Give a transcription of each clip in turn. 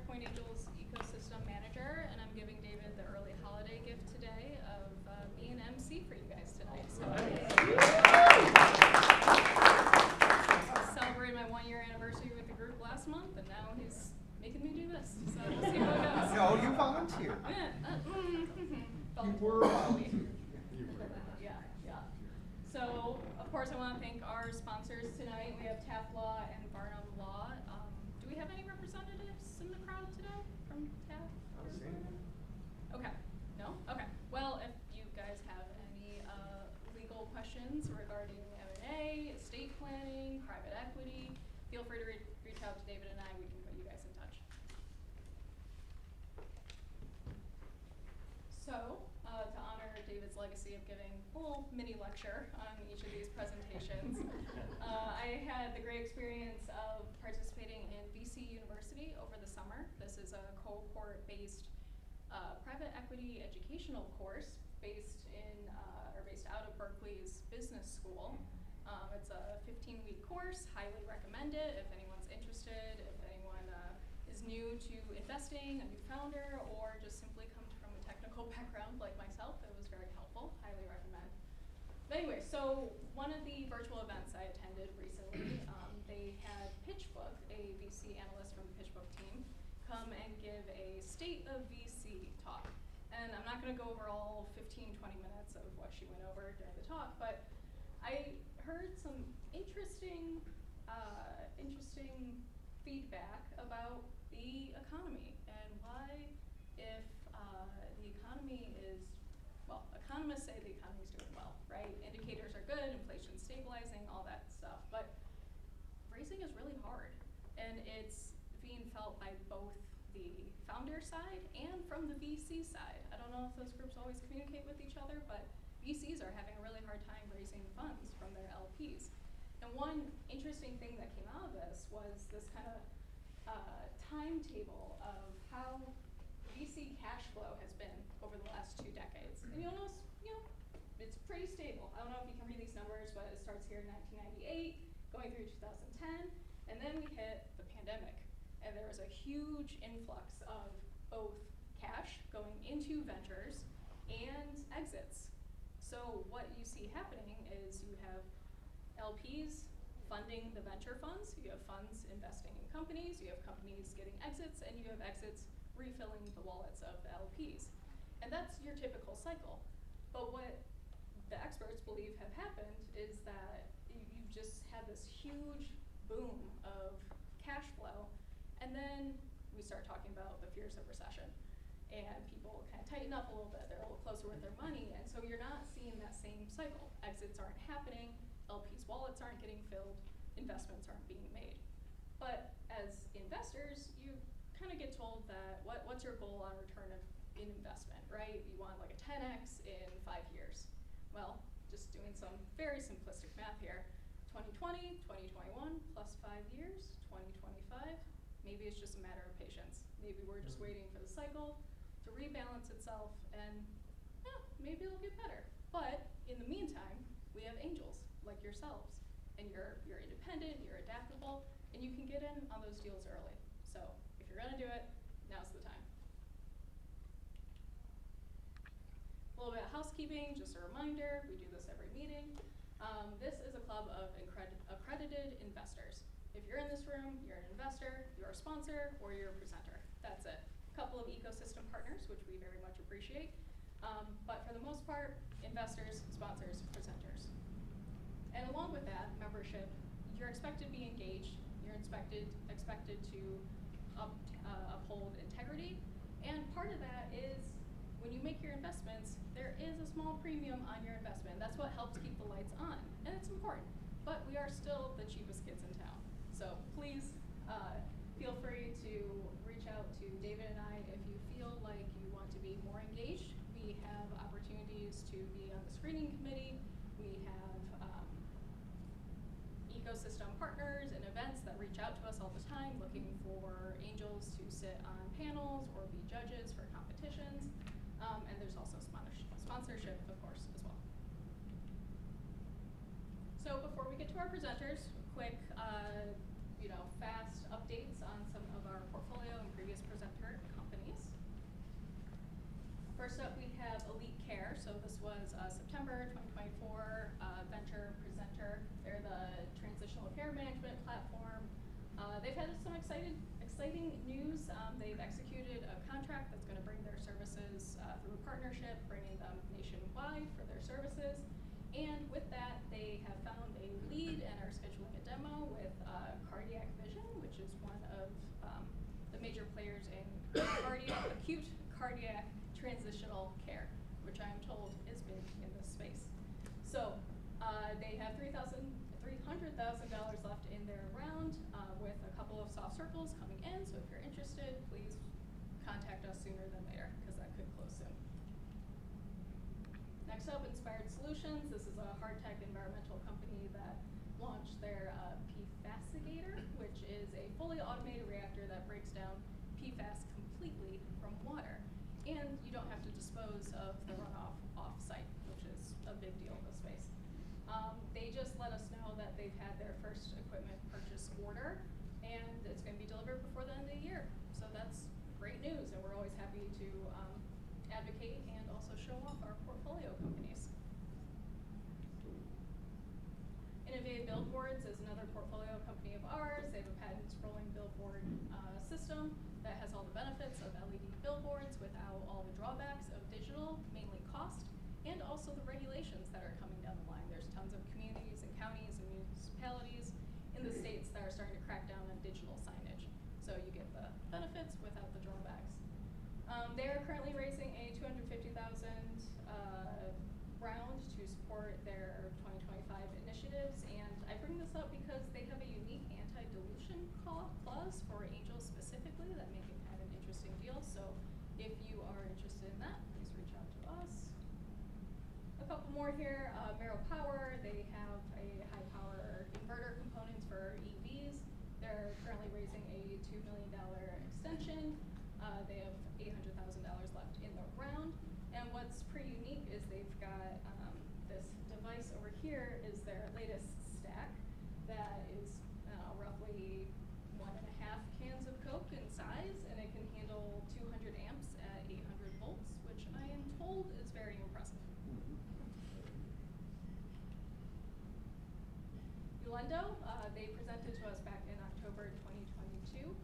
Pointe Angel's ecosystem manager, and I'm giving David the early holiday gift today of being an MC for you guys tonight. So celebrated my 1-year anniversary with the group last month, and now he's making me do this. So we'll see how it goes. No, you volunteered. You were volunteered. Yeah. So, of course, I want to thank our sponsors tonight. We have Taft Law and Barnum Law. Do we have any representatives in the crowd today from Taft? Okay. No? Okay. Well, if you guys have any legal questions regarding M&A, estate planning, private equity, feel free to reach out to David and I. We can put you guys in touch. So, to honor David's legacy of giving a little mini lecture on each of these presentations, I had the great experience of participating in VC University over the summer. This is a cohort-based private equity educational course based out of Berkeley's business school. It's a 15-week course. Highly recommend it if anyone's interested, if anyone is new to investing, a new founder, or just simply comes from a technical background like myself. It was very helpful. Highly recommend. But anyway, so one of the virtual events I attended recently, they had PitchBook, a VC analyst from the PitchBook team, come and give a State of VC talk. And I'm not going to go over all 15, 20 minutes of what she went over during the talk, but I heard some interesting feedback about the economy and why, if the economy is, well, economists say the economy is doing well, right? Indicators are good, inflation's stabilizing, all that stuff, but raising is really hard, and it's being felt by both the founder side and from the VC side. I don't know if those groups always communicate with each other, but VCs are having a really hard time raising funds from their LPs. And one interesting thing that came out of this was this kind of timetable of how VC cash flow has been over the last 2 decades. And you'll notice, it's pretty stable. I don't know if you can read these numbers, but it starts here in 1998, going through 2010, and then we hit the pandemic. And there was a huge influx of both cash going into ventures and exits. So what you see happening is you have LPs funding the venture funds, you have funds investing in companies, you have companies getting exits, and you have exits refilling the wallets of the LPs. And that's your typical cycle. But what the experts believe have happened is that you've just had this huge boom of cash flow, and then we start talking about the fears of recession. And people kind of tighten up a little bit, they're a little closer with their money, and so you're not seeing that same cycle. Exits aren't happening, LPs' wallets aren't getting filled, investments aren't being made. But as investors, you kind of get told that what's your goal on return in investment, right? You want like a 10x in 5 years. Well, just doing some very simplistic math here, 2020, 2021, plus 5 years, 2025, maybe it's just a matter of patience. Maybe we're just waiting for the cycle to rebalance itself, and maybe it'll get better. But in the meantime, we have angels like yourselves, and you're independent, you're adaptable, and you can get in on those deals early. So if you're gonna do it, now's the time. A little bit of housekeeping, just a reminder, we do this every meeting. This is a club of accredited investors. If you're in this room, you're an investor, you're a sponsor, or you're a presenter. That's it. A couple of ecosystem partners, which we very much appreciate. But for the most part, investors, sponsors, presenters. And along with that membership, you're expected to be engaged. You're expected to uphold integrity. And part of that is when you make your investments, there is a small premium on your investment. That's what helps keep the lights on. And it's important. But we are still the cheapest kids in town. So please feel free to reach out to David and I if you feel like you want to be more engaged. We have opportunities to be on the screening committee. We have ecosystem partners and events that reach out to us all the time looking for angels to sit on panels or be judges for competitions. And there's also sponsorship, of course, as well. So before we get to our presenters, quick fast updates on some of our portfolio first up we have Elite Care. So this was September 2024 venture presenter. They're the transitional care management platform. They've had some exciting news. They've executed a contract that's going to bring their services through a partnership, bringing them nationwide for their services. And with that, they have found a lead and are scheduling a demo with Cardiac Vision, which is one of the major players in acute cardiac transitional care, which I am told is big in this space. So they have $300,000 left in their round with a couple of soft circles coming in. So if you're interested, please contact us sooner than later because that could close soon. Next up, Inspired Solutions. This is a hard-tech environmental company that launched their PFASigator, which is a fully automated reactor that breaks down PFAS completely from water. And you don't have to dispose of the runoff off-site, which is a big deal in this space. They just let us know that they've had their first equipment purchase order, and it's going to be delivered before the end of the year. So that's great news, and we're always happy to advocate and also show off our portfolio companies. Evve Billboards is another portfolio company of ours. They have a patent rolling billboard system that has all the benefits of LED billboards without all the drawbacks of digital, mainly cost, and also the regulations that are coming down the line. There's tons of communities and counties and municipalities in the states that are starting to crack down on digital signage. So you get the benefits without the drawbacks. They are currently raising a $250,000 round to support their 2025 initiatives, and I bring this up because they have a unique anti-dilution clause for angels specifically that make it kind of an interesting deal. So if you are interested in that, please reach out to us. A couple more here. Mero Power, they have a high power inverter components for EVs. They're currently raising a $2 million extension. They have $800,000 left in the round. And what's pretty unique is they've got this device over here is their latest stack that is roughly 1.5 cans of Coke in size, and it can handle 200 amps at 800 volts, which I am told is very impressive. Ulendo, they presented to us back in October 2022.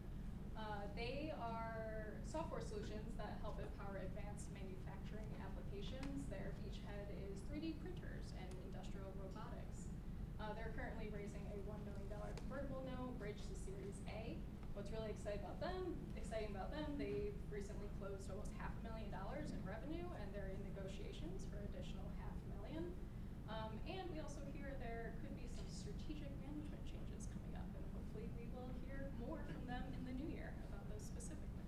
They are software solutions that help empower advanced manufacturing applications. Their beachhead is 3D printers and industrial robotics. They're currently raising a $1 million convertible note, bridge to Series A. What's really exciting about them, they've recently closed almost $500,000 in revenue, and they're in negotiations for additional $500,000. And we also hear there could be some strategic management changes coming up, and hopefully we will hear more from them in the new year about those specifically.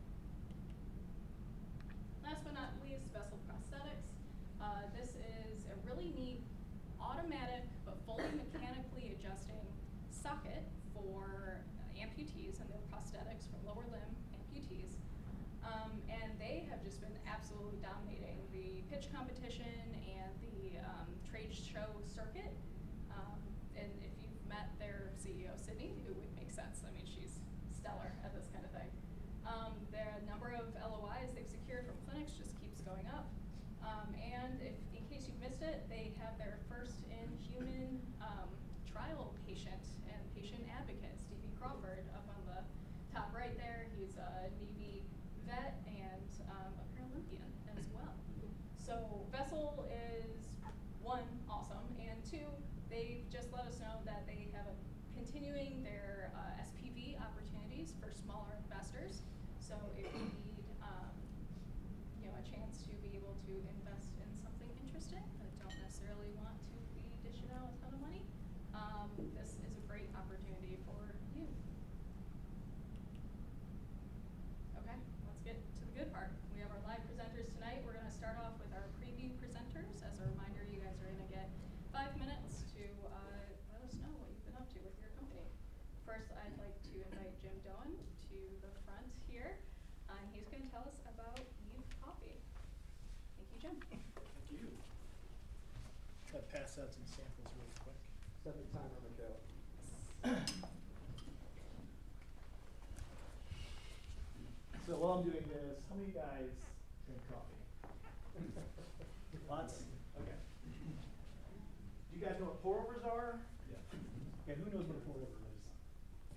Last but not least, Vessel Prosthetics. This is a really neat automatic but fully mechanically adjusting socket for amputees and their prosthetics for lower limb amputees. And they have just been absolutely dominating the pitch competition and the trade show circuit. And if you've met their CEO, Sydney, it would make sense. I mean, she's stellar at this kind of thing. The number of LOIs they've secured from clinics just keeps going up. And if, in case you've missed it, they have their first in-human trial patient and patient advocate, Stevie Crawford, up on the top right there. He's a Navy vet and a Paralympian as well. So Vessel is, one, awesome, and two, they've just let us know that they have continuing their SPV opportunities for smaller investors. So if you need a chance to be able to invest in something interesting that don't necessarily want to be dishing out a ton of money, this is a great opportunity for you. Okay, let's get to the good part. We have our live presenters tonight. We're going to start off with our preview presenters. As a reminder, you guys are going to get 5 minutes to let us know what you've been up to with your company. First, I'd like to invite Jim Doan to the front here. He's going to tell us about Eve Coffee. Thank you, Jim. Thank you. I'll pass out some samples really quick. Set the timer, Michaela. So while I'm doing this, how many of you guys drink coffee? Lots? Okay. Do you guys know what pour-overs are? Yeah. Okay, who knows what a pour-over is?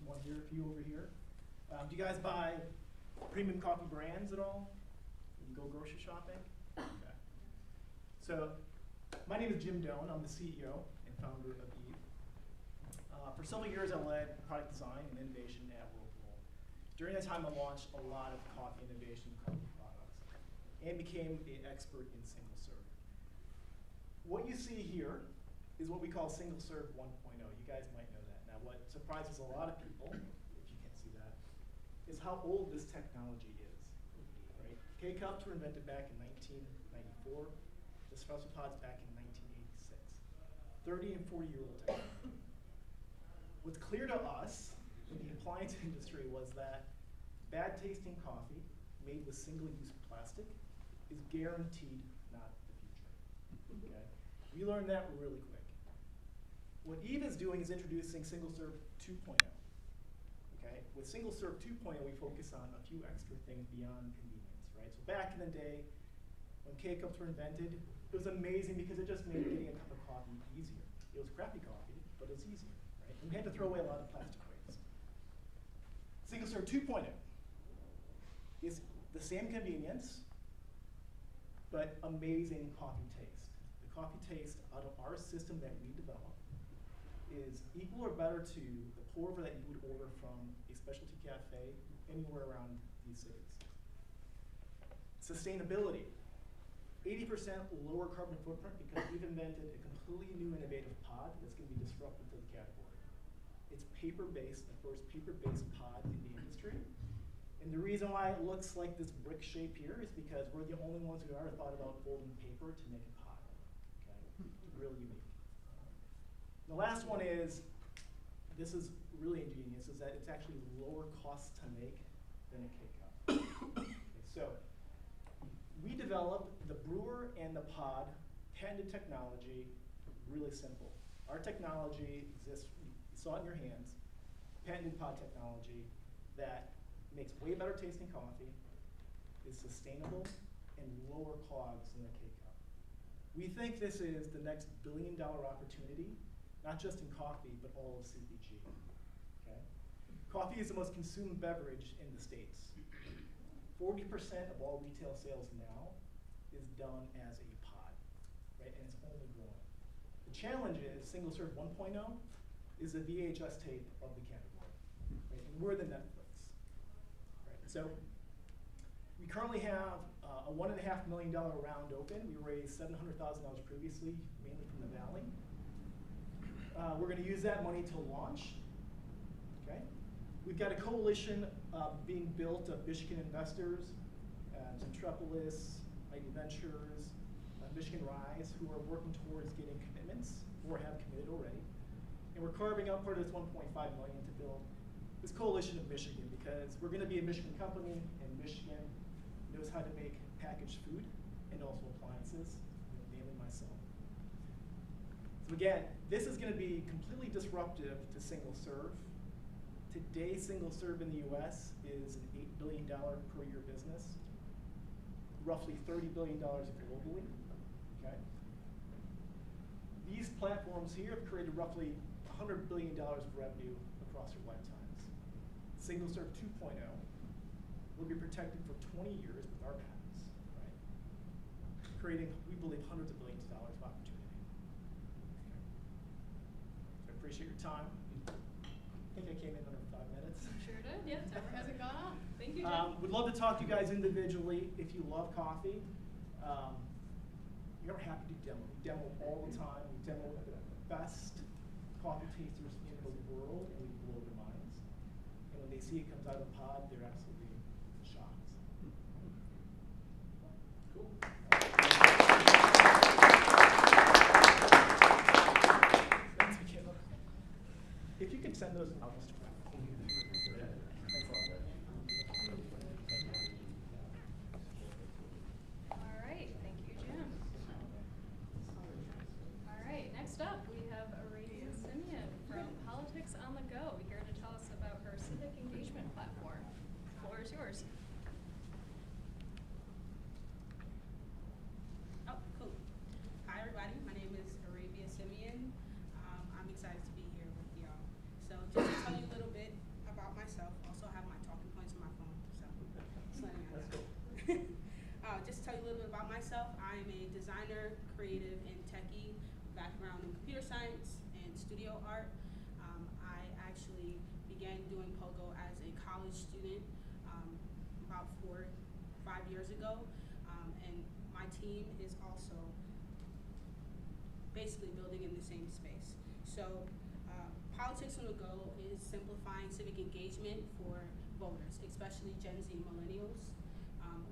One here, a few over here. Do you guys buy premium coffee brands at all? You go grocery shopping? Okay. So, my name is Jim Doan. I'm the CEO and founder of evve. For several years, I led product design and innovation at Whirlpool. During that time, I launched a lot of coffee innovation coffee products and became an expert in single serve. What you see here is what we call single serve 1.0. You guys might know that. Now, what surprises a lot of people, if you can't see that, is how old this technology is. Right? K-Cups were invented back in 1994. Espresso pods back in 1986. 30 and 40-year-old technology. What's clear to us in the appliance industry was that bad tasting coffee made with single-use plastic is guaranteed not the future. Okay? We learned that really quick. What evve is doing is introducing single serve 2.0. Okay? With single serve 2.0, we focus on a few extra things beyond convenience, right? So back in the day, when K-Cups were invented, it was amazing because it just made getting a cup of coffee easier. It was crappy coffee, but it was easier, right? And we had to throw away a lot of plastic waste. Single serve 2.0 is the same convenience, but amazing coffee taste. The coffee taste out of our system that we developed is equal or better to the pour-over that you would order from a specialty cafe anywhere around these cities. Sustainability. 80% lower carbon footprint because we've invented a completely new innovative pod that's going to be disruptive to the category. It's paper-based, the first paper-based pod in the industry. And the reason why it looks like this brick shape here is because we're the only ones who ever thought about folding paper to make a pod. Okay? Really unique. The last one is, this is really ingenious, is that it's actually lower cost to make than a K-Cup. Okay, so, we developed the brewer and the pod patented technology, really simple. Our technology exists, you saw it in your hands, patented pod technology that makes way better tasting coffee, is sustainable, and lower COGS than a K-Cup. We think this is the next billion-dollar opportunity, not just in coffee, but all of CPG. Okay? Coffee is the most consumed beverage in the States. 40% of all retail sales now is done as a pod, right? And it's only growing. The challenge is single serve 1.0 is the VHS tape of the category, right? And we're the Netflix, right? So we currently have a $1.5 million round open. We raised $700,000 previously, mainly from the Valley. We're going to use that money to launch. Okay? We've got a coalition being built of Michigan investors, Centropolis, Mighty Ventures, Michigan Rise, who are working towards getting commitments or have committed already. And we're carving out part of this $1.5 million to build this coalition of Michigan because we're going to be a Michigan company, and Michigan knows how to make packaged food and also appliances, namely myself. So again, this is going to be completely disruptive to single serve. Today, single serve in the US is an $8 billion per year business, roughly $30 billion globally. Okay? These platforms here have created roughly $100 billion of revenue across their lifetimes. Single serve 2.0 will be protected for 20 years with our patents, right? Creating, we believe, hundreds of billions of dollars of opportunity. Okay. So I appreciate your time. I think I came in under 5 minutes. Sure did, yeah, timer hasn't gone off. Thank you, Jim. Would love to talk to you guys individually if you love coffee. You're happy to demo. We demo all the time. We demo the best coffee tasters in the world, and we blow their minds. And when they see it comes out of the pod, they're absolutely shocked. Cool. Thanks, Michaela. If you can send those, I'll just All right, thank you, Jim. All right, next up, we have Aradia Simeon from Politics on the Go, here to tell us about her civic engagement platform. The floor is yours. college student about 5 years ago, and my team is also basically building in the same space. So Politics on the Go is simplifying civic engagement for voters, especially Gen Z millennials.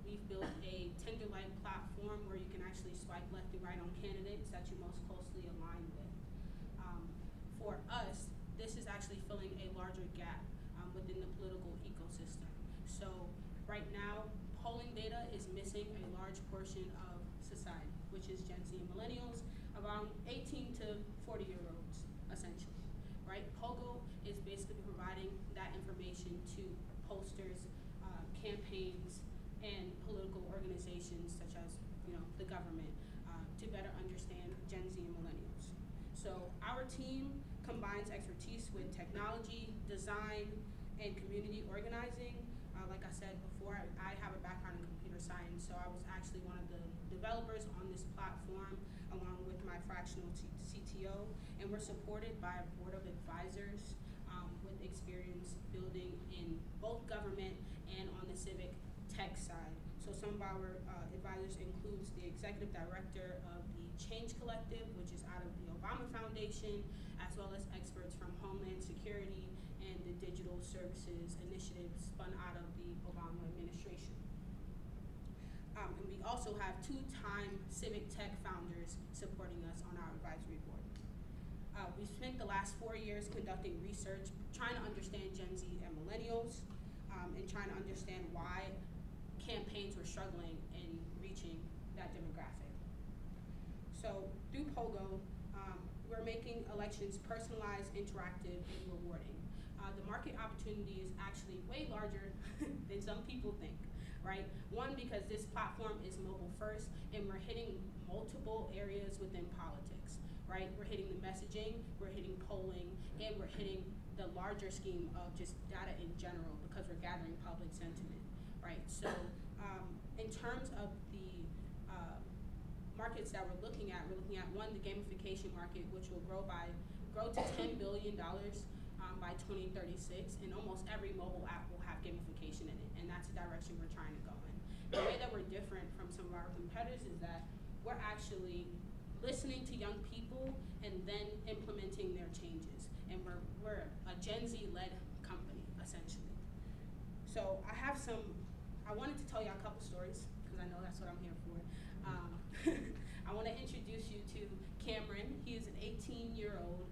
We've built a Tinder-like platform where you can actually swipe left and right on candidates that you most closely align with. For us, this is actually filling a larger gap within the political ecosystem. So right now, polling data is missing a large portion of society, which is Gen Z and millennials, around 18 to 40-year-olds, essentially, right? PoGo is basically providing that information to posters, campaigns, and political organizations such as, the government, to better understand Gen Z and millennials. So our team combines expertise with technology, design, and community organizing. Like I said before, I have a background in computer science, so I was actually one of the developers on this platform along with my fractional CTO, and we're supported by a board of advisors with experience building in both government and on the civic tech side. So some of our advisors includes the executive director of the Change Collective, which is out of the Obama Foundation, as well as experts from Homeland Security and the Digital Services Initiative spun out of the Obama administration. And we also have 2-time civic tech founders supporting us on our advisory board. We spent the last 4 years conducting research, trying to understand Gen Z and millennials, and trying to understand why campaigns were struggling in reaching that demographic. So through PoGo, we're making elections personalized, interactive, and rewarding. The market opportunity is actually way larger than some people think, right? One, because this platform is mobile first, and we're hitting multiple areas within politics, right? We're hitting the messaging, we're hitting polling, and we're hitting the larger scheme of just data in general because we're gathering public sentiment, right? So in terms of the markets that we're looking at one, the gamification market, which will grow to $10 billion by 2036, and almost every mobile app will have gamification in it, and that's the direction we're trying to go in. The way that we're different from some of our competitors is that we're actually listening to young people and then implementing their changes, and we're a Gen Z-led company, essentially. So I wanted to tell you a couple stories, because I know that's what I'm here for. I want to introduce you to Cameron. He is an 18-year-old,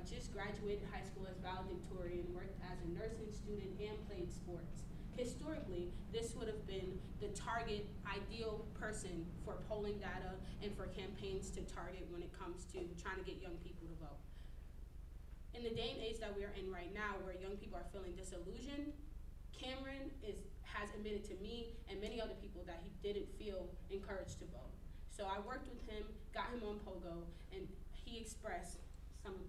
just graduated high school as valedictorian, worked as a nursing student, and played sports. Historically, this would have been the target ideal person for polling data and for campaigns to target when it comes to trying to get young people to vote. In the day and age that we're in right now, where young people are feeling disillusioned, Cameron has admitted to me and many other people that he didn't feel encouraged to vote. So I worked with him, got him on PoGo, and he expressed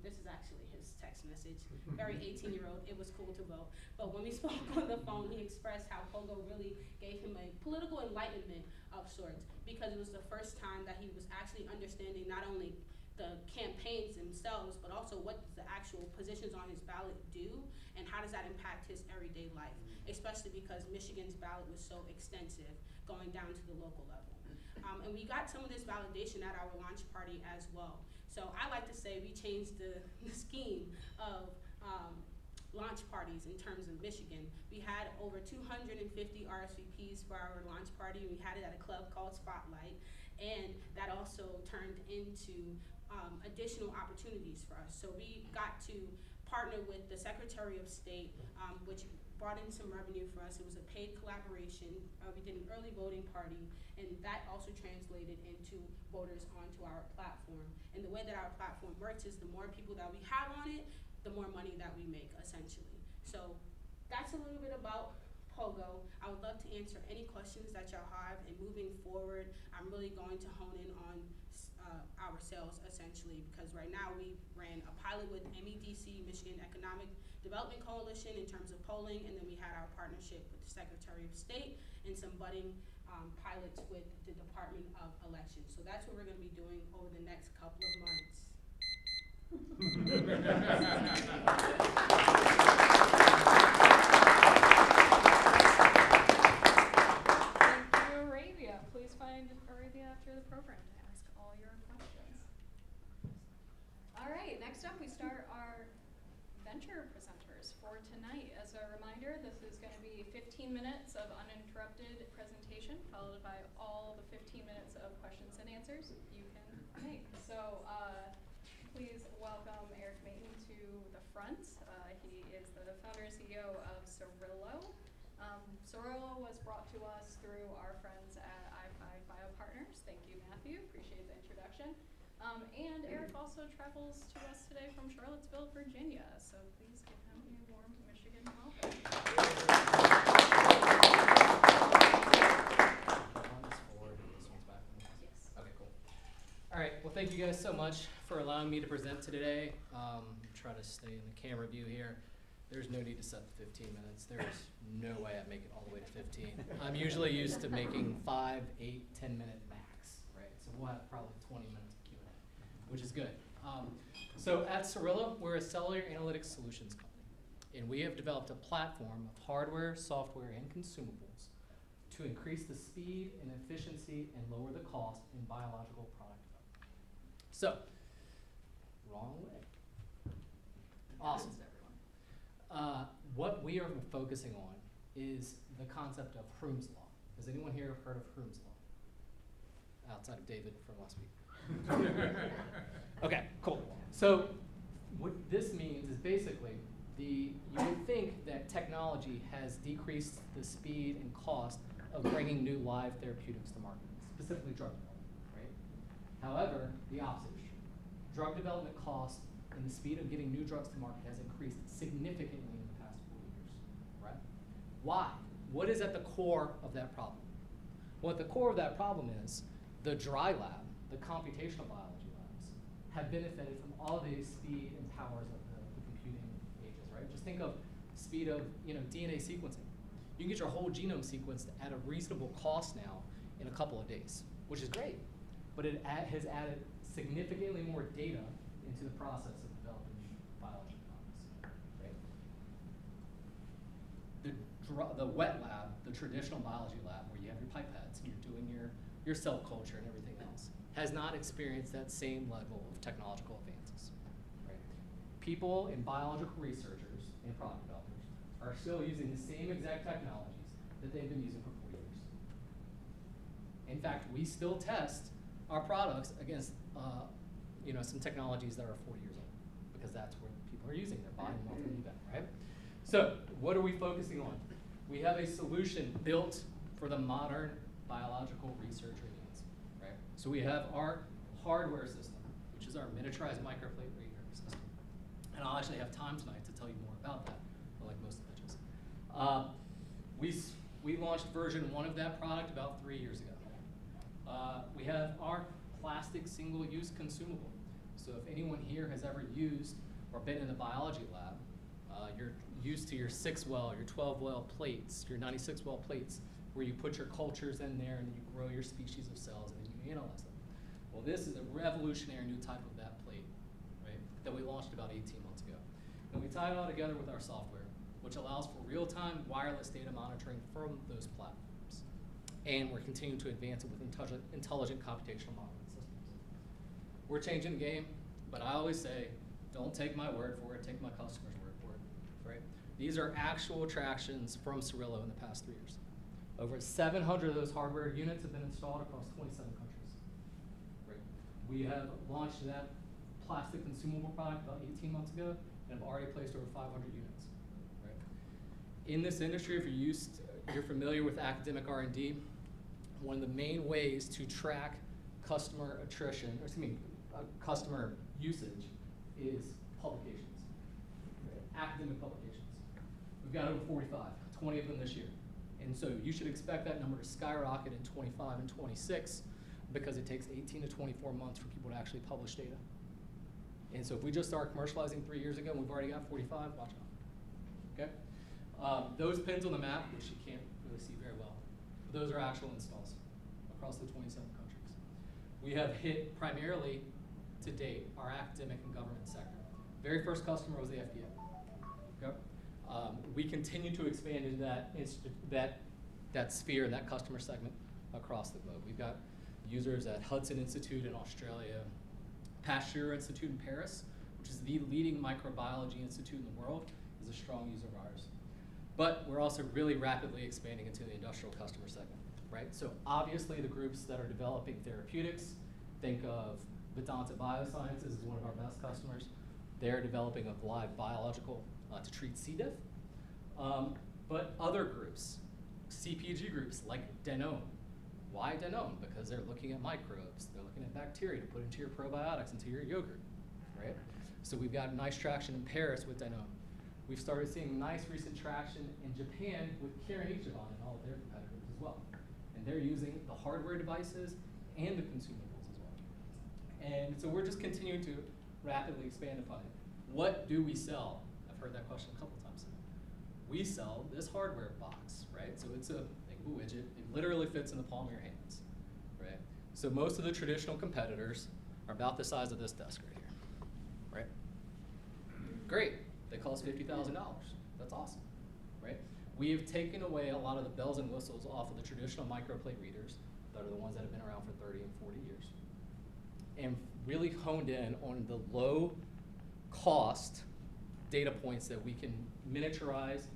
this is actually his text message, very 18-year-old, it was cool to vote. But when we spoke on the phone, he expressed how PoGo really gave him a political enlightenment of sorts, because it was the first time that he was actually understanding not only the campaigns themselves, but also what the actual positions on his ballot do, and how does that impact his everyday life, especially because Michigan's ballot was so extensive, going down to the local level. And we got some of this validation at our launch party as well. So I like to say we changed the scheme of launch parties in terms of Michigan. We had over 250 RSVPs for our launch party. We had it at a club called Spotlight, and that also turned into additional opportunities for us. So we got to partner with the Secretary of State, which brought in some revenue for us. It was a paid collaboration. We did an early voting party, and that also translated into voters onto our platform. And the way that our platform works is the more people that we have on it, the more money that we make, essentially. So that's a little bit about PoGo. I would love to answer any questions that y'all have, and moving forward, I'm really going to hone in on our sales, essentially, because right now we ran a pilot with MEDC, Michigan Economic Development Coalition, in terms of polling, and then we had our partnership with the Secretary of State and some budding pilots with the Department of Elections. So that's what we're going to be doing over the next couple of months. 15 minutes of uninterrupted presentation, followed by all the 15 minutes of questions and answers you can make. So please welcome Eric Mayton to the front. He is the founder and CEO of Cerillo. Cerillo was brought to us through our friends at i5 Biopartners. Thank you, Matthew. Appreciate the introduction. And Eric also travels to us today from Charlottesville, Virginia. So please give him a warm Michigan welcome. Yes. Okay, cool. All right, well, thank you guys so much for allowing me to present today. Try to stay in the camera view here. There's no need to set the 15 minutes. There's no way I'd make it all the way to 15. I'm usually used to making 5, 8, 10-minute max, right? So we'll have probably 20 minutes of Q&A, which is good. So at Cerillo, we're a cellular analytics solutions company, and we have developed a platform of hardware, software, and consumables to increase the speed and efficiency and lower the cost in biological product development. So, wrong way. Awesome. What we are focusing on is the concept of Hroom's Law. Has anyone here heard of Hroom's Law? Outside of David from last week. Okay, cool. So what this means is basically you would think that technology has decreased the speed and cost of bringing new live therapeutics to market, specifically drug development, right? However, the opposite is true. Drug development costs and the speed of getting new drugs to market has increased significantly in the past 4 years, right? Why? What is at the core of that problem? Well, at the core of that problem is the dry lab, the computational biology labs, have benefited from all the speed and powers of the computing ages, right? Just think of speed of DNA sequencing. You can get your whole genome sequenced at a reasonable cost now in a couple of days, which is great, but it has added significantly more data into the process of developing biology products, right? The wet lab, the traditional biology lab where you have your pipettes and you're doing your cell culture and everything else, has not experienced that same level of technological advances, right? People and biological researchers and product developers are still using the same exact technologies that they've been using for 4 years. In fact, we still test our products against some technologies that are 40 years old, because that's what people are using. They're buying them off of eBay, right? So what are we focusing on? We have a solution built for the modern biological researcher needs, right? So we have our hardware system, which is our miniaturized microplate reader system. And I'll actually have time tonight to tell you more about that, like most pitches. We launched version 1 of that product about 3 years ago. We have our plastic single-use consumable. So if anyone here has ever used or been in the biology lab, you're used to your 6-well, your 12-well plates, your 96-well plates, where you put your cultures in there and you grow your species of cells and then you analyze them. Well, this is a revolutionary new type of that plate, right, that we launched about 18 months ago. And we tie it all together with our software, which allows for real-time wireless data monitoring from those platforms. And we're continuing to advance it with intelligent computational modeling systems. We're changing the game, but I always say, don't take my word for it, take my customer's word for it, right? These are actual attractions from Cerillo in the past 3 years. Over 700 of those hardware units have been installed across 27 countries. Right. We have launched that plastic consumable product about 18 months ago and have already placed over 500 units. Right. In this industry, if you're familiar with academic R&D, one of the main ways to track customer attrition, customer usage, is publications, right? Academic publications. We've got over 45, 20 of them this year. And so you should expect that number to skyrocket in 25 and 26 because it takes 18 to 24 months for people to actually publish data. And so if we just started commercializing 3 years ago and we've already got 45, watch out, okay? Those pins on the map, which you can't really see very well, but those are actual installs across the 27 countries. We have hit primarily to date our academic and government sector. Very first customer was the FDA. Okay? We continue to expand into that sphere, that customer segment across the globe. We've got users at Hudson Institute in Australia, Pasteur Institute in Paris, which is the leading microbiology institute in the world, is a strong user of ours. But we're also really rapidly expanding into the industrial customer segment, right? So obviously the groups that are developing therapeutics, think of Vedanta Biosciences is one of our best customers. They're developing a live biological to treat C. diff. But other groups, CPG groups like Danone. Why Danone? Because they're looking at microbes. They're looking at bacteria to put into your probiotics, into your yogurt, right? So we've got nice traction in Paris with Danone. We've started seeing nice recent traction in Japan with Kirin Ichiban and all of their competitors as well. And they're using the hardware devices and the consumables as well. And so we're just continuing to rapidly expand upon it. What do we sell? I've heard that question a couple times. We sell this hardware box, right? So it's a widget. It literally fits in the palm of your hands, right? So most of the traditional competitors are about the size of this desk right here, right? Great. They cost $50,000. That's awesome, right? We have taken away a lot of the bells and whistles off of the traditional microplate readers that are the ones that have been around for 30 and 40 years, and really honed in on the low cost data points that we can miniaturize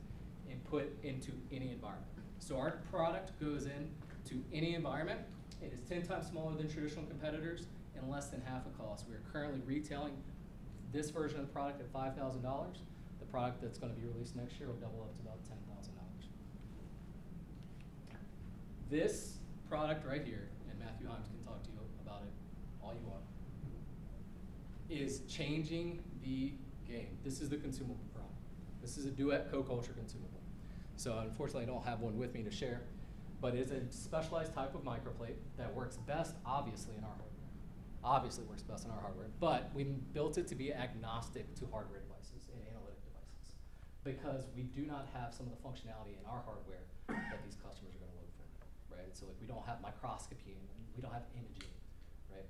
and put into any environment. So our product goes into any environment. It is 10 times smaller than traditional competitors and less than half the cost. We are currently retailing this version of the product at $5,000. The product that's going to be released next year will double up to about $10,000. This product right here, and Matthew Himes can talk to you about it all you want, is changing the game. This is the consumable product. This is a Duet co-culture consumable. So unfortunately, I don't have one with me to share, but it's a specialized type of microplate that works best, obviously, in our hardware. Obviously works best in our hardware, but we built it to be agnostic to hardware devices and analytic devices because we do not have some of the functionality in our hardware that these customers are going to look for, right? So like we don't have microscopy and we don't have imaging, right?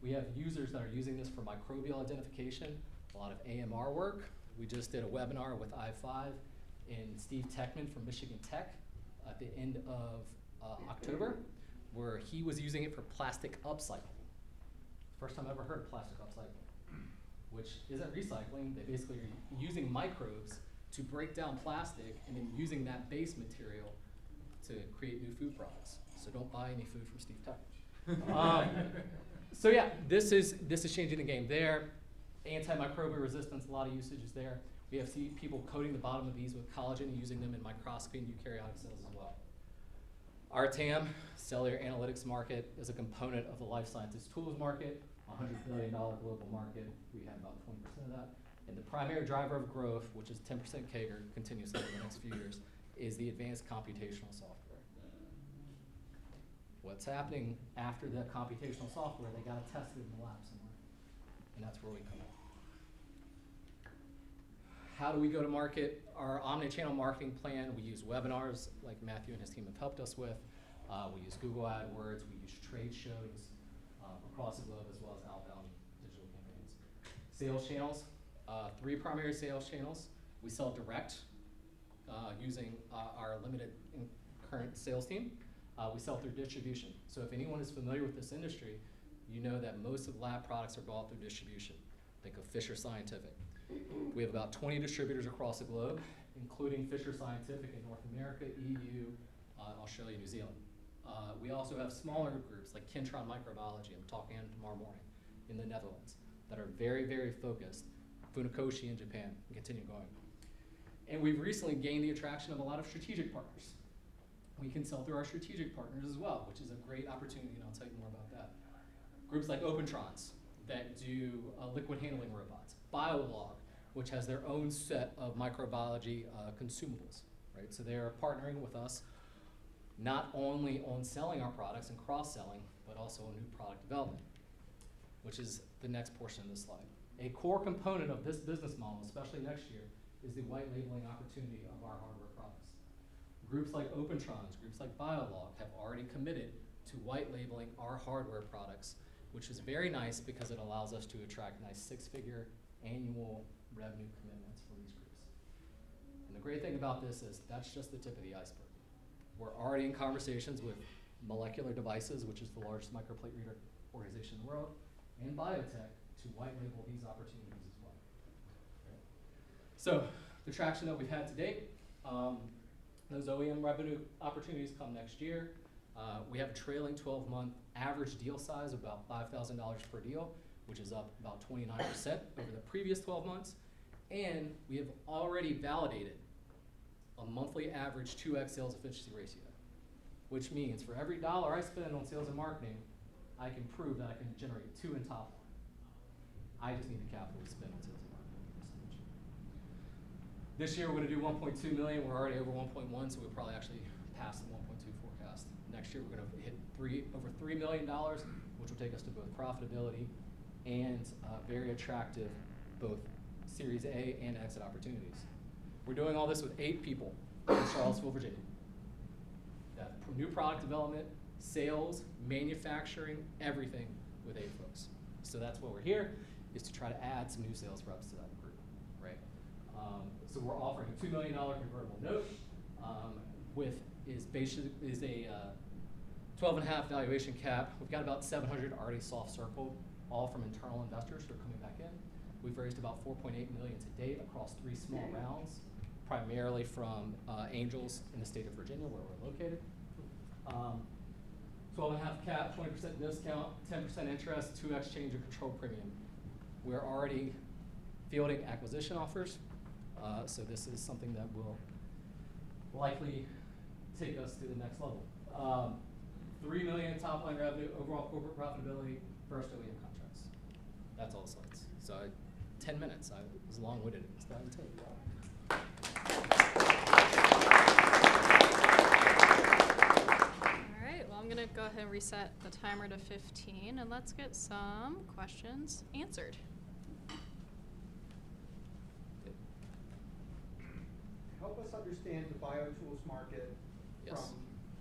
We have users that are using this for microbial identification, a lot of AMR work. We just did a webinar with I5 and Steve Techman from Michigan Tech at the end of October, where he was using it for plastic upcycling. First time I ever heard of plastic upcycling, which isn't recycling. They basically are using microbes to break down plastic and then using that base material to create new food products. So don't buy any food from Steve Tech. So yeah, this is changing the game there. Antimicrobial resistance, a lot of usage is there. We have seen people coating the bottom of these with collagen and using them in microscopy and eukaryotic cells as well. Our TAM, cellular analytics market, is a component of the life sciences tools market, $100 billion global market. We have about 20% of that. And the primary driver of growth, which is 10% CAGR continuously over the next few years, is the advanced computational software. What's happening after the computational software, they got to test it in the lab somewhere. And that's where we come in. How do we go to market? Our omni-channel marketing plan, we use webinars like Matthew and his team have helped us with. We use Google AdWords, we use trade shows across the globe as well as outbound digital campaigns. Sales channels, 3 primary sales channels. We sell direct using our limited current sales team. We sell through distribution. So if anyone is familiar with this industry, you know that most of the lab products are bought through distribution. Think of Fisher Scientific. We have about 20 distributors across the globe, including Fisher Scientific in North America, EU, Australia, New Zealand. We also have smaller groups like Kintron Microbiology, I'm talking to them tomorrow morning, in the Netherlands, that are very, very focused. Funakoshi in Japan, and continue going. And we've recently gained the attraction of a lot of strategic partners. We can sell through our strategic partners as well, which is a great opportunity, and I'll tell you more about that. Groups like Opentrons that do liquid handling robots, BioLog, which has their own set of microbiology consumables, right? So they are partnering with us not only on selling our products and cross-selling, but also on new product development, which is the next portion of this slide. A core component of this business model, especially next year, is the white labeling opportunity of our hardware products. Groups like Opentrons, groups like BioLog have already committed to white labeling our hardware products, which is very nice because it allows us to attract nice 6-figure annual revenue commitments from these groups. And the great thing about this is that's just the tip of the iceberg. We're already in conversations with Molecular Devices, which is the largest microplate reader organization in the world, and biotech to white label these opportunities as well. Right. So the traction that we've had to date, Those OEM revenue opportunities come next year. We have a trailing 12-month average deal size of about $5,000 per deal, which is up about 29% over the previous 12 months. And we have already validated a monthly average 2x sales efficiency ratio, which means for every dollar I spend on sales and marketing, I can prove that I can generate 2 in top line. I just need the capital to spend on sales and marketing. This year we're going to do 1.2 million. We're already over 1.1, so we'll probably actually pass the 1.2 forecast. Next year we're going to hit over $3 million, which will take us to both profitability and very attractive both Series A and exit opportunities. We're doing all this with 8 people in Charlottesville, Virginia. That new product development, sales, manufacturing, everything with 8 folks. So that's what we're here, is to try to add some new sales reps to that group, right? So we're offering a $2 million convertible note is a 12.5 valuation cap. We've got about 700 already soft circled, all from internal investors who are coming back in. We've raised about 4.8 million to date across 3 small rounds, primarily from angels in the state of Virginia, where we're located. 12.5 cap, 20% discount, 10% interest, 2x change of control premium. We're already fielding acquisition offers, so this is something that will likely take us to the next level. 3 million top line revenue, overall corporate profitability, first OEM contracts. That's all the slides. So 10 minutes, I was long-winded, it's that intake. All right, well, I'm gonna go ahead and reset the timer to 15, and let's get some questions answered. Help us understand the biotools market Yes.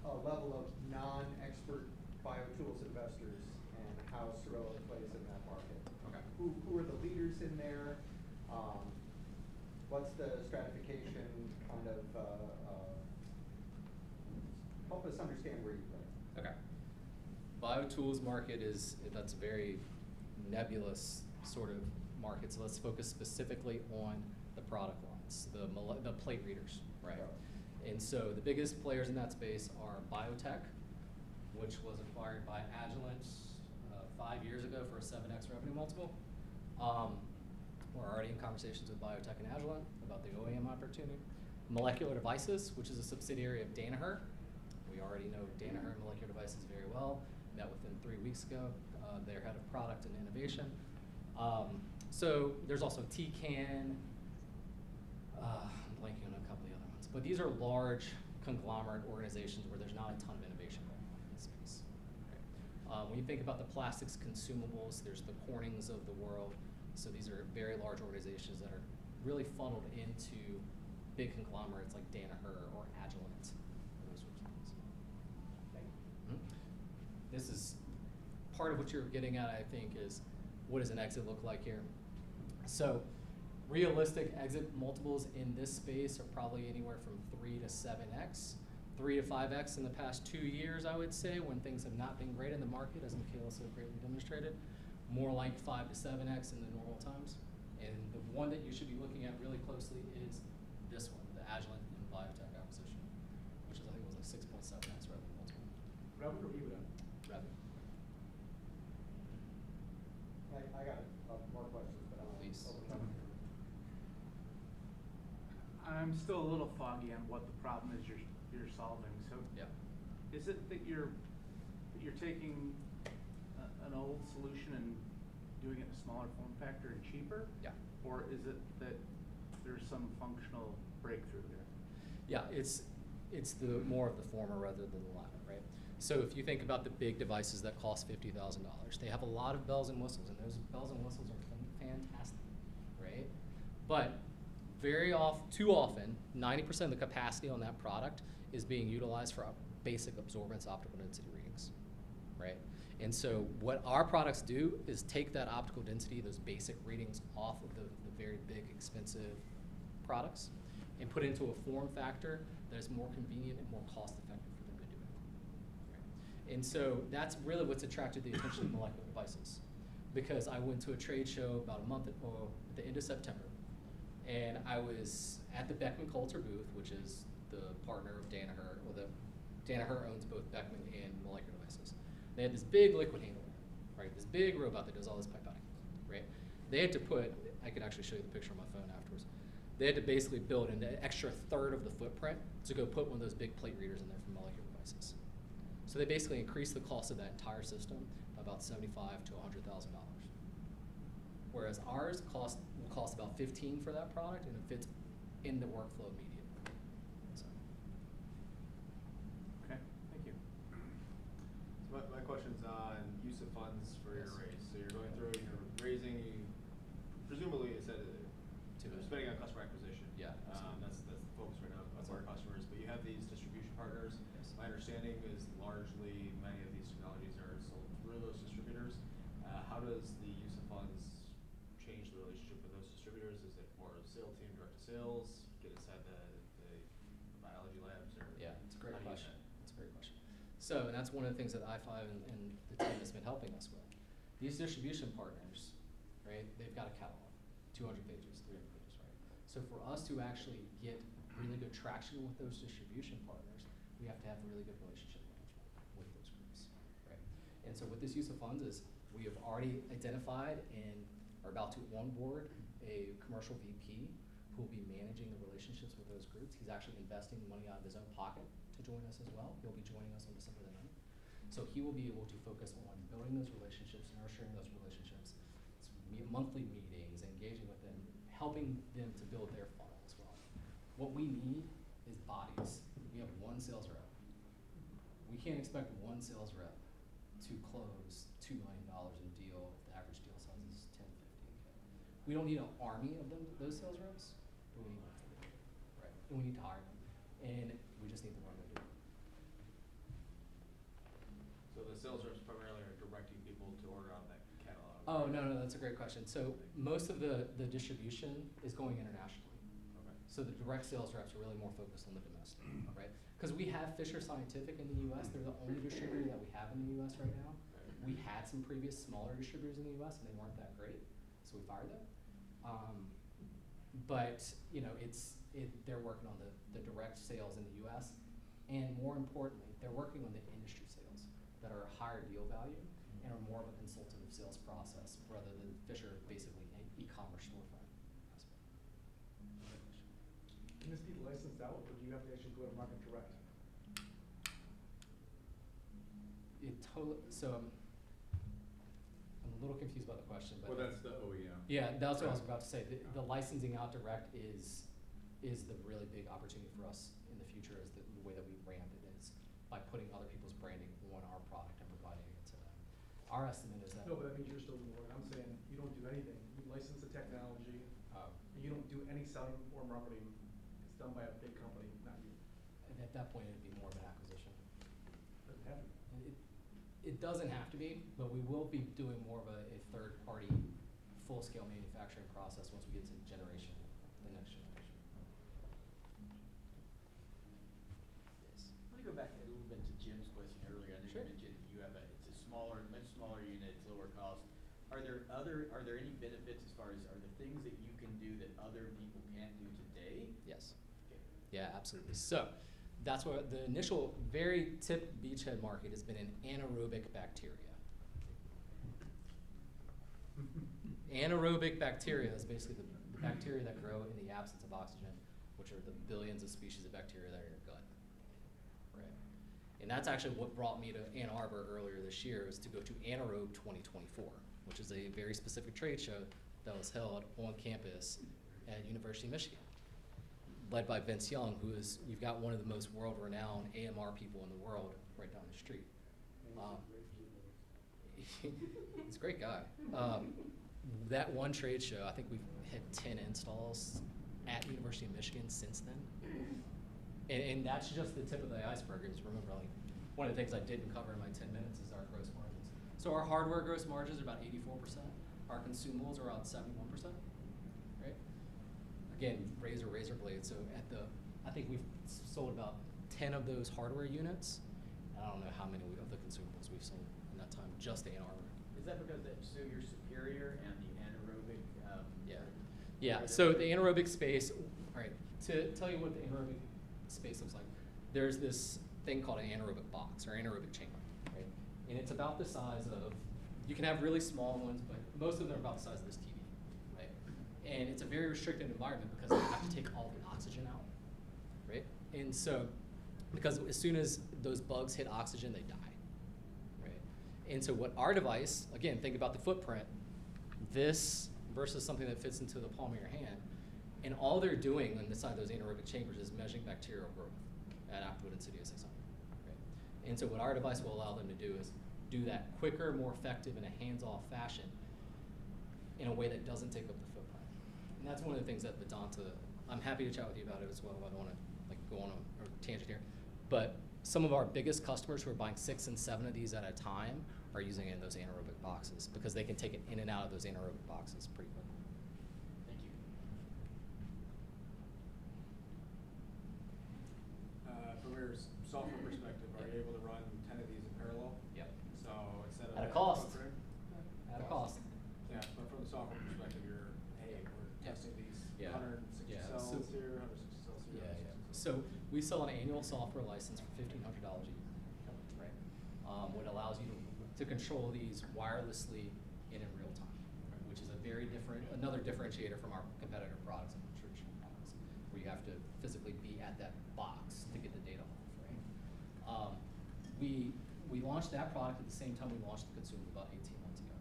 from a level of non-expert biotools investors and how Cerillo plays in that market. Okay. Who are the leaders in there? What's the stratification kind of, help us understand where you play. Okay. Biotools market that's a very nebulous sort of market, so let's focus specifically on the product lines, the plate readers, right? And so the biggest players in that space are biotech, which was acquired by Agilent 5 years ago for a 7x revenue multiple. We're already in conversations with biotech and Agilent about the OEM opportunity. Molecular Devices, which is a subsidiary of Danaher. We already know Danaher and Molecular Devices very well. Met with them 3 weeks ago. They're head of product and innovation. So there's also TCAN. I'm blanking on a couple of the other ones. But these are large conglomerate organizations where there's not a ton of innovation going on in this space. Okay. When you think about the plastics consumables, there's the Cornings of the world. So these are very large organizations that are really funneled into big conglomerates like Danaher or Agilent, those sorts of things. Thank you. Mm-hmm. This is part of what you're getting at, I think, is what does an exit look like here? So realistic exit multiples in this space are probably anywhere from 3 to 7x, 3 to 5x in the past 2 years, I would say, when things have not been great in the market, as Michaela so greatly demonstrated. More like 5 to 7x in the normal times. And the one that you should be looking at really closely is this one, the Agilent and biotech acquisition, which is, I think it was like 6.7x revenue multiple. Revenue or EBITDA? Revenue. I got more questions, but I'll Please. open it up. I'm still a little foggy on what the problem is you're solving. So, Yeah. is it that you're taking an old solution and doing it in a smaller form factor and cheaper? Yeah. Or is it that there's some functional breakthrough there? Yeah, it's the more of the former rather than the latter, right? So if you think about the big devices that cost $50,000, they have a lot of bells and whistles, and those bells and whistles are fantastic, right? But too often, 90% of the capacity on that product is being utilized for basic absorbance optical density readings, right? And so what our products do is take that optical density, those basic readings off of the very big, expensive products and put it into a form factor that is more convenient and more cost-effective for them to do it. Right? And so that's really what's attracted the attention of Molecular Devices, because I went to a trade show about a month ago, at the end of September, and I was at the Beckman Coulter booth, which is the partner of Danaher. Well, Danaher owns both Beckman and Molecular Devices. They had this big liquid handler, right? This big robot that does all this pipe cutting, right? They had to put, I could actually show you the picture on my phone afterwards. They had to basically build an extra third of the footprint to go put one of those big plate readers in there for Molecular Devices. So they basically increased the cost of that entire system by about $75,000 to $100,000. Whereas ours will cost about $15,000 for that product, and it fits in the workflow immediately. So. Okay, thank you. So my question's on use of funds for your Yes. raise. So you're going through, you're raising, presumably it said $2 million. spending on customer acquisition. Yeah, absolutely. That's the focus right now, That's acquire right. customers. But you have these distribution partners. Yes. My understanding is largely many of these technologies are sold through those distributors. How does the use of funds change the relationship with those distributors? Is it more sales team, direct to sales, get inside the biology labs, or? Yeah, it's a great how do you question. use that? It's a great question. So, and that's one of the things that I5 and the team has been helping us with. These distribution partners, right, they've got a catalog, 200 pages, 300 pages, right? So for us to actually get really good traction with those distribution partners, we have to have really good relationship management with those groups, right? And so what this use of funds is, we have already identified and are about to onboard a commercial VP who will be managing the relationships with those groups. He's actually investing money out of his own pocket to join us as well. He'll be joining us on December the 9th. So he will be able to focus on building those relationships, nurturing those relationships, monthly meetings, engaging with them, helping them to build their funnel as well. What we need is bodies. We have one sales rep. We can't expect one sales rep to close $2 million in deal if the average deal size is 10, 15K. We don't need an army of them, those sales reps, but we need one for the day, right? And we need to hire them, and we just need the runway to do it. So the sales reps primarily are directing people to order on that catalog? Oh, no, that's a great question. So most of the distribution is going internationally. Okay. So the direct sales reps are really more focused on the domestic, right? Because we have Fisher Scientific in the US. They're the only distributor that we have in the US right now. We had some previous smaller distributors in the US and they weren't that great, so we fired them. But you know, they're working on the direct sales in the US, and more importantly, they're working on the industry sales that are a higher deal value and are more of a consultative sales process rather than Fisher basically an e-commerce storefront aspect. Can this be licensed out, or do you have to actually go to market direct? So I'm a little confused about the question, but. Well, that's the OEM. Yeah, that's what I was about to say. The licensing out direct is the really big opportunity for us in the future, is the way that we ramp it is by putting other people's branding on our product and providing it to them. Our estimate is that. No, but that means you're still doing work. I'm saying you don't do anything. You license the technology, and you don't do any selling or marketing. It's done by a big company, not you. And at that point, it'd be more of an acquisition. Doesn't have to be. It doesn't have to be, but we will be doing more of a third-party, full-scale manufacturing process once we get to the next generation. Yes. I want to go back a little bit to Jim's question earlier. I think Sure. you mentioned it's a much smaller unit, it's lower cost. Are there any benefits as far as, are there things that you can do that other people can't do today? Yes. Okay. Yeah, absolutely. So that's what the initial very tip beachhead market has been in anaerobic bacteria. Anaerobic bacteria is basically the bacteria that grow in the absence of oxygen, which are the billions of species of bacteria that are in your gut. Right. And that's actually what brought me to Ann Arbor earlier this year, was to go to Anaerobe 2024, which is a very specific trade show that was held on campus at University of Michigan, led by Vince Young, who is, you've got one of the most world-renowned AMR people in the world right down the street. He's a great guy. That one trade show, I think we've had 10 installs at University of Michigan since then. And that's just the tip of the iceberg. Is remember, like, one of the things I didn't cover in my 10 minutes is our gross margins. So our hardware gross margins are about 84%. Our consumables are around 71%, right? Again, razor blades. So I think we've sold about 10 of those hardware units. I don't know how many of the consumables we've sold in that time, just to Ann Arbor. Is that because so you're superior and the anaerobic? Yeah. So the anaerobic space, all right, to tell you what the anaerobic space looks like. There's this thing called an anaerobic box or anaerobic chamber, right? And it's about the size of, you can have really small ones, but most of them are about the size of this TV, right? And it's a very restricted environment because they have to take all the oxygen out, right? And so, because as soon as those bugs hit oxygen, they die, right? And so what our device, again, think about the footprint, this versus something that fits into the palm of your hand, and all they're doing inside those anaerobic chambers is measuring bacterial growth at aptitude insidious 600, right? And so what our device will allow them to do is do that quicker, more effective, in a hands-off fashion in a way that doesn't take up the footprint. And that's one of the things that Vedanta, I'm happy to chat with you about it as well. I don't want to go on a tangent here. But some of our biggest customers who are buying 6 and 7 of these at a time are using it in those anaerobic boxes because they can take it in and out of those anaerobic boxes pretty quickly. Thank you. From your software perspective, are you able to run 10 of these in parallel? Yep. So instead of At a cost. buffering- At a cost. Yeah, but from the software perspective, you're, hey, we're testing these Yeah. 160 Yeah. cells So- here, 160 cells here. Yeah, 160 yeah. cells So we sell an annual software license for $1,500 a year, right? What allows you to control these wirelessly and in real time, which is another differentiator from our competitor products and traditional products, where you have to physically be at that box to get the data off, right? We launched that product at the same time we launched the consumable about 18 months ago.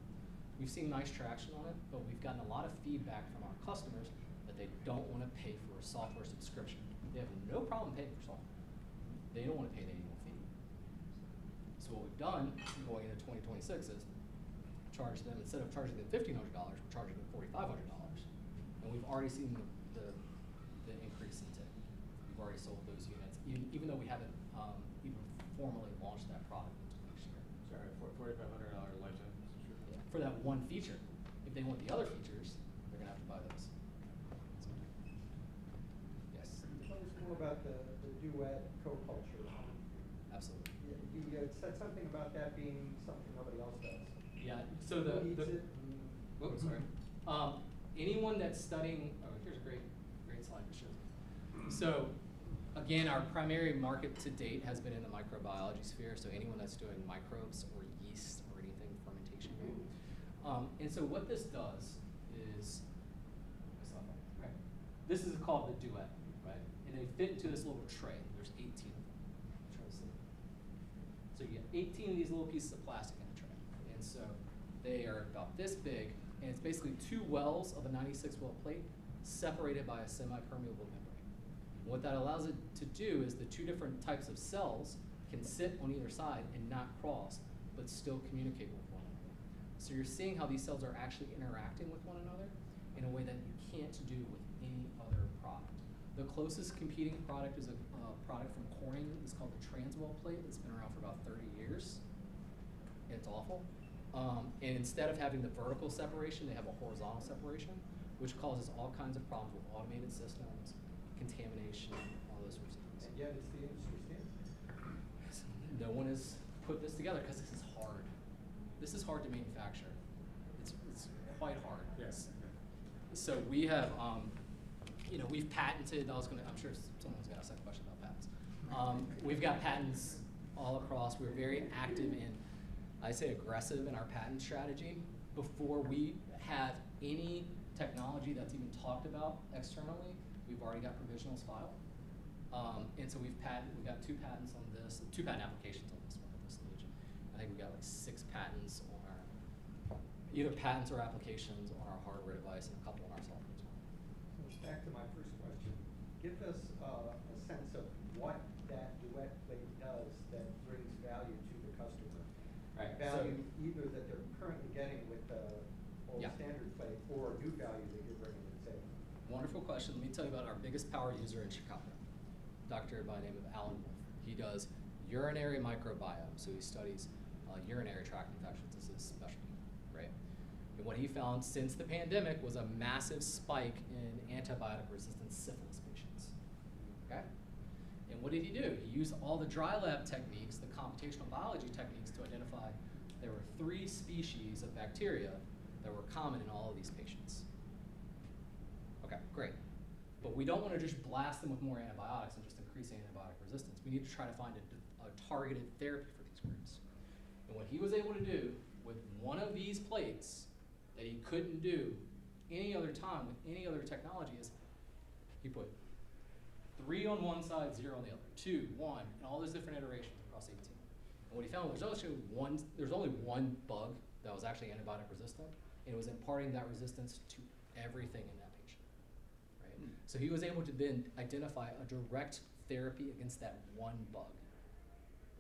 We've seen nice traction on it, but we've gotten a lot of feedback from our customers that they don't want to pay for a software subscription. They have no problem paying for software. They don't want to pay the annual fee. So what we've done going into 2026 is charge them, instead of charging them $1,500, we're charging them $4,500. And we've already seen the increase in tick. We've already sold those units, even though we haven't even formally launched that product until next year. Sorry, $4,500 lifetime subscription. Yeah, for that one feature. If they want the other features, they're gonna have to buy those. Yes, Tell us more about the duet co-culture. absolutely. You had said something about that being something nobody else does. Yeah, so Who needs it? Whoops, sorry. Anyone that's studying, here's a great slide to show. So, again, our primary market to date has been in the microbiology sphere, so anyone that's doing microbes or yeast or anything fermentation. And so what this does is, right, this is called the duet, right? And they fit into this little tray. There's 18 of them. Try to see. So you get 18 of these little pieces of plastic in the tray. And so they are about this big, and it's basically 2 wells of a 96-well plate separated by a semi-permeable membrane. And what that allows it to do is the 2 different types of cells can sit on either side and not cross, but still communicate with one another. So you're seeing how these cells are actually interacting with one another in a way that you can't do with any other product. The closest competing product is a product from Corning. It's called the Transwell plate. It's been around for about 30 years. It's awful. And instead of having the vertical separation, they have a horizontal separation, which causes all kinds of problems with automated systems, contamination, all those sorts of things. And yet it's the industry standard. No one has put this together because this is hard. This is hard to manufacture. It's quite hard. Yes. So we have, we've patented, I'm sure someone's got a second question about patents. We've got patents all across. We're very active in, I say aggressive in our patent strategy. Before we have any technology that's even talked about externally, we've already got provisionals filed. And so we've got 2 patents on this, 2 patent applications on this one at this stage. I think we've got like 6 patents on our, either patents or applications on our hardware device and a couple on our software as well. So back to my first question. Give us a sense of what that duet plate does that brings value to the customer. Right, Value either that they're currently getting with the old Yeah. standard plate or new value that you're bringing to the table. Wonderful question. Let me tell you about our biggest power user in Chicago, doctor by the name of Alan Wolf. He does urinary microbiome, so he studies urinary tract infections. This is his specialty, right? And what he found since the pandemic was a massive spike in antibiotic-resistant syphilis patients, okay? And what did he do? He used all the dry lab techniques, the computational biology techniques, to identify there were 3 species of bacteria that were common in all of these patients. Okay, great. But we don't want to just blast them with more antibiotics and just increase antibiotic resistance. We need to try to find a targeted therapy for these groups. And what he was able to do with one of these plates that he couldn't do any other time with any other technology is he put 3 on one side, 0 on the other, 2, 1, and all those different iterations across 18. And what he found was there's only one bug that was actually antibiotic resistant, and it was imparting that resistance to everything in that patient. Right? So he was able to then identify a direct therapy against that one bug.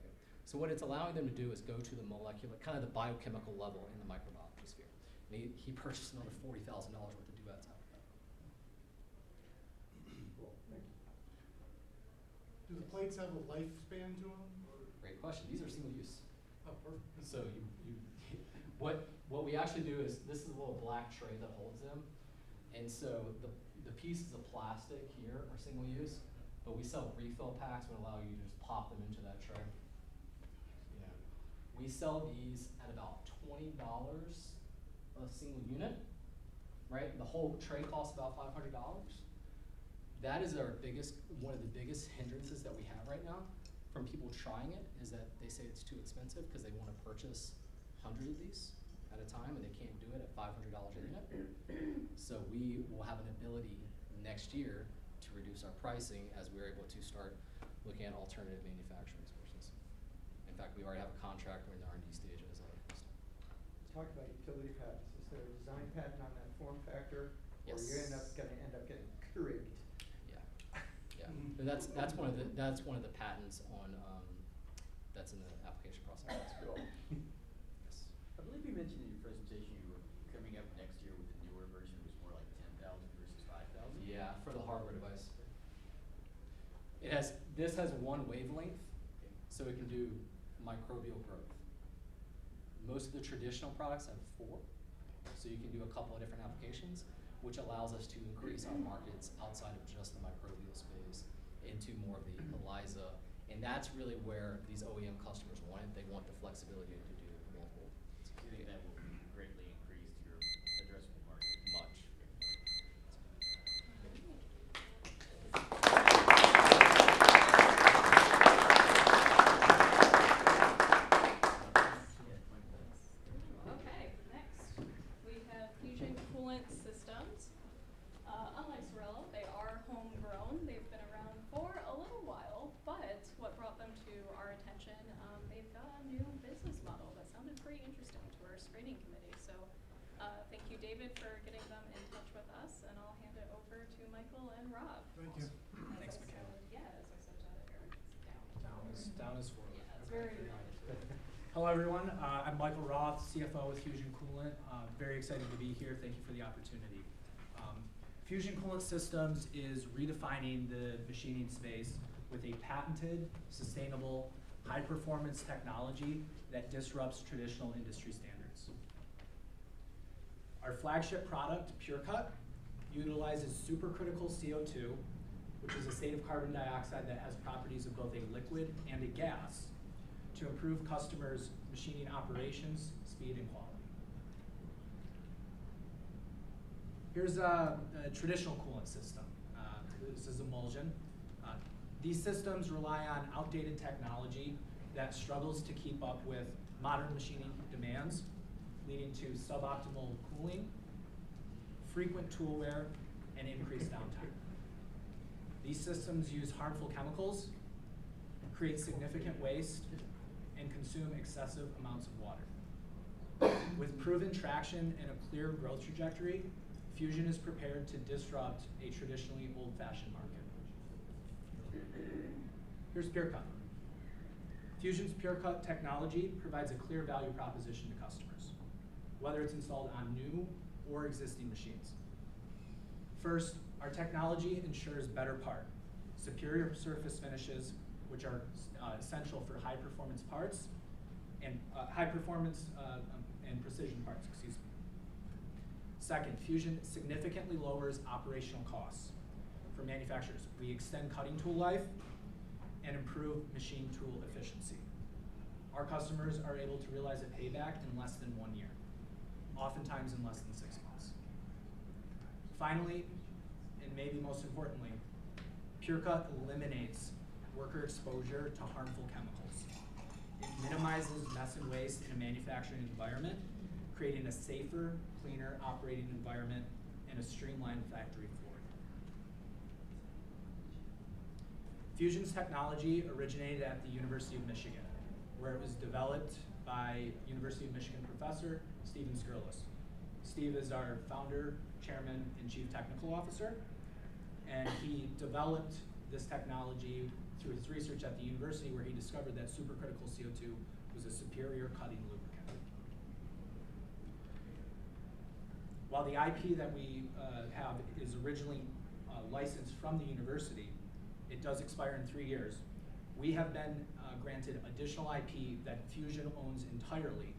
Right? So what it's allowing them to do is go to the molecular, kind of the biochemical level in the microbiology sphere. And he purchased another $40,000 worth of duets out of that. Cool, thank you. Do the plates have a lifespan to them? Great question. These are single use. Oh, perfect. So what we actually do is, this is a little black tray that holds them. And so the pieces of plastic here are single use, but we sell refill packs that allow you to just pop them into that tray. Yeah. We sell these at about $20 a single unit, right? The whole tray costs about $500. That is one of the biggest hindrances that we have right now from people trying it, is that they say it's too expensive because they want to purchase hundreds of these at a time and they can't do it at $500 a unit. So we will have an ability next year to reduce our pricing as we're able to start looking at alternative manufacturing sources. In fact, we already have a contract, we're in the R&D stages. Talk about utility patents. Is there a design patent on that form factor? Yes. Or you're gonna end up getting Keurigged? Yeah. And that's one of the patents on that's in the application process. Cool. Yes. I believe you mentioned in your presentation you were coming up next year with a newer version. It was more like 10,000 versus 5,000. Yeah, for the hardware device. This has one wavelength, so it can do microbial growth. Most of the traditional products have 4, so you can do a couple of different applications, which allows us to increase our markets outside of just the microbial space into more of the ELISA, and that's really where these OEM customers want it. They want the flexibility to do multiple. Do you think that will greatly increase your addressable market? Much. Okay, next we have Fusion Coolant Systems. Unlike Cerillo, they are homegrown. They've been around for a little while, but what brought them to our attention, they've got a new business model that sounded pretty interesting to our screening committee. So thank you, David, for getting them in touch with us, and I'll hand it over to Michael and Rob. Thank you. Thanks, Michaela. As I said to Eric, it's down. Down is forward. Yeah, it's very Hello, everyone. I'm Michael Roth, CFO with Fusion Coolant. Very excited to be here. Thank you for the opportunity. Fusion Coolant Systems is redefining the machining space with a patented, sustainable, high-performance technology that disrupts traditional industry standards. Our flagship product, PureCut, utilizes supercritical CO2, which is a state of carbon dioxide that has properties of both a liquid and a gas, to improve customers' machining operations, speed, and quality. Here's a traditional coolant system. This is emulsion. These systems rely on outdated technology that struggles to keep up with modern machining demands, leading to suboptimal cooling, frequent tool wear, and increased downtime. These systems use harmful chemicals, create significant waste, and consume excessive amounts of water. With proven traction and a clear growth trajectory, Fusion is prepared to disrupt a traditionally old-fashioned market. Here's PureCut. Fusion's PureCut technology provides a clear value proposition to customers, whether it's installed on new or existing machines. First, our technology ensures better part, superior surface finishes, which are essential for high-performance parts and and precision parts, excuse me. Second, Fusion significantly lowers operational costs for manufacturers. We extend cutting tool life and improve machine tool efficiency. Our customers are able to realize a payback in less than 1 year, oftentimes in less than 6 months. Finally, and and maybe most importantly, PureCut eliminates worker exposure to harmful chemicals. It minimizes mess and waste in a manufacturing environment, creating a safer, cleaner operating environment and a streamlined factory floor. Fusion's technology originated at the University of Michigan, where it was developed by University of Michigan professor Steven Cerillo. Steve is our founder, chairman, and chief technical officer, and he developed this technology through his research at the university, where he discovered that supercritical CO2 was a superior cutting lubricant. While the IP that we have is originally licensed from the university, it does expire in 3 years. We have been granted additional IP that Fusion owns entirely,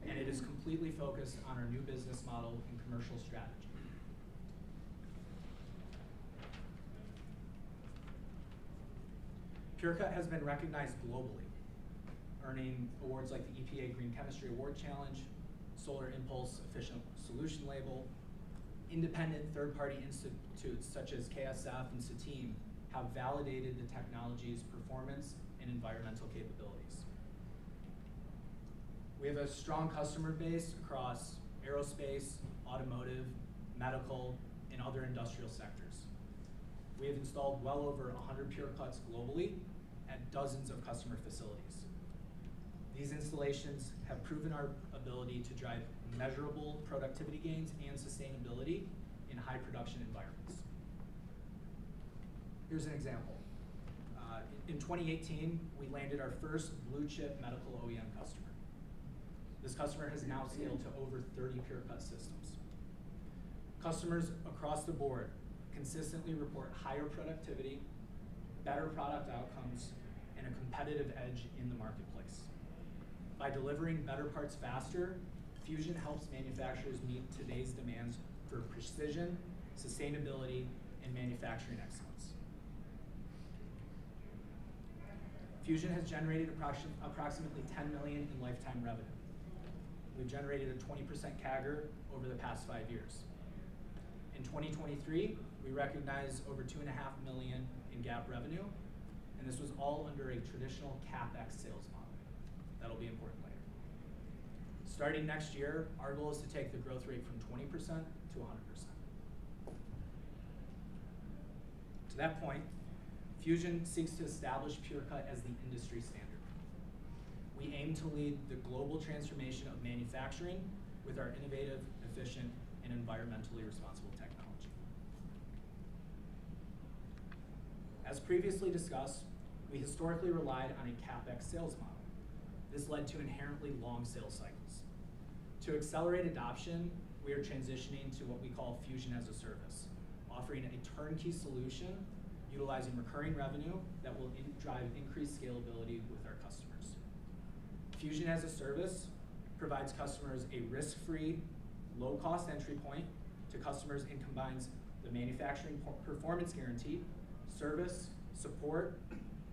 and it is completely focused on our new business model and commercial strategy. PureCut has been recognized globally, earning awards like the EPA Green Chemistry Award Challenge, Solar Impulse Efficient Solution Label. Independent third-party institutes such as KSF and SATEM have validated the technology's performance and environmental capabilities. We have a strong customer base across aerospace, automotive, medical, and other industrial sectors. We have installed well over 100 PureCuts globally at dozens of customer facilities. These installations have proven our ability to drive measurable productivity gains and sustainability in high production environments. Here's an example. In 2018, we landed our first blue chip medical OEM customer. This customer has now scaled to over 30 PureCut systems. Customers across the board consistently report higher productivity, better product outcomes, and a competitive edge in the marketplace. By delivering better parts faster, Fusion helps manufacturers meet today's demands for precision, sustainability, and manufacturing excellence. Fusion has generated approximately $10 million in lifetime revenue. We've generated a 20% CAGR over the past 5 years. In 2023, we recognized over $2.5 million in GAAP revenue, and this was all under a traditional CapEx sales model. That'll be important later. Starting next year, our goal is to take the growth rate from 20% to 100%. To that point, Fusion seeks to establish PureCut as the industry standard. We aim to lead the global transformation of manufacturing with our innovative, efficient, and environmentally responsible technology. As previously discussed, we historically relied on a CapEx sales model. This led to inherently long sales cycles. To accelerate adoption, we are transitioning to what we call Fusion as a Service, offering a turnkey solution utilizing recurring revenue that will drive increased scalability with our customers. Fusion as a Service provides customers a risk-free, low-cost entry point to customers and combines the manufacturing performance guarantee, service, support,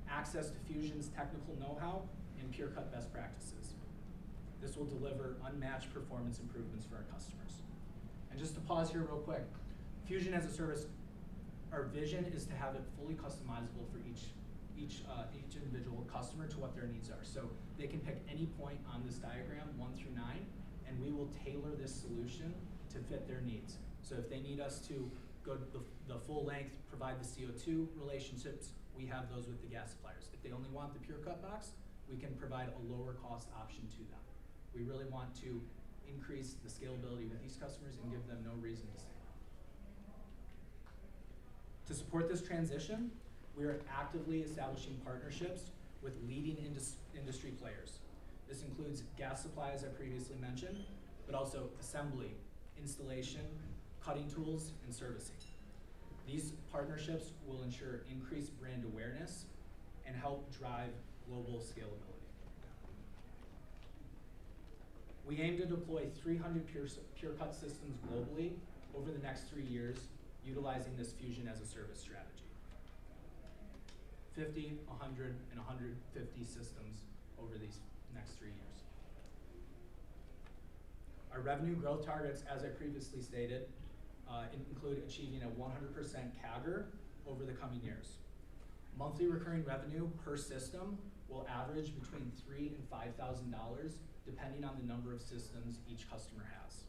access to Fusion's technical know-how, and PureCut best practices. This will deliver unmatched performance improvements for our customers. And just to pause here real quick, Fusion as a Service, our vision is to have it fully customizable for each individual customer to what their needs are. So they can pick any point on this diagram, 1 through 9, and we will tailor this solution to fit their needs. So if they need us to go the full length, provide the CO2 relationships, we have those with the gas suppliers. If they only want the PureCut box, we can provide a lower cost option to them. We really want to increase the scalability with these customers and give them no reason to stay. To support this transition, we are actively establishing partnerships with leading industry players. This includes gas supply, as I previously mentioned, but also assembly, installation, cutting tools, and servicing. These partnerships will ensure increased brand awareness and help drive global scalability. We aim to deploy 300 PureCut systems globally over the next 3 years, utilizing this Fusion as a Service strategy. 50, 100, and 150 systems over these next 3 years. Our revenue growth targets, as I previously stated, include achieving a 100% CAGR over the coming years. Monthly recurring revenue per system will average between $3,000 and $5,000, depending on the number of systems each customer has.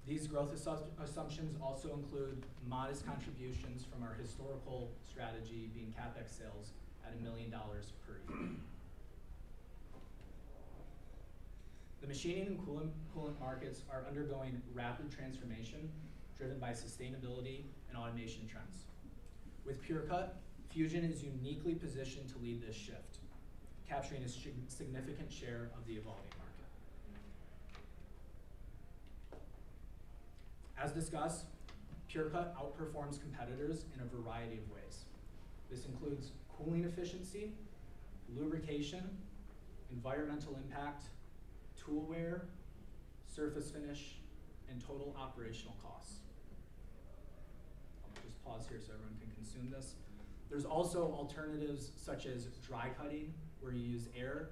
These growth assumptions also include modest contributions from our historical strategy being CapEx sales at $1 million per year. The machining and coolant markets are undergoing rapid transformation driven by sustainability and automation trends. With PureCut, Fusion is uniquely positioned to lead this shift, capturing a significant share of the evolving market. As discussed, PureCut outperforms competitors in a variety of ways. This includes cooling efficiency, lubrication, environmental impact, tool wear, surface finish, and total operational costs. I'll just pause here so everyone can consume this. There's also alternatives such as dry cutting, where you use air.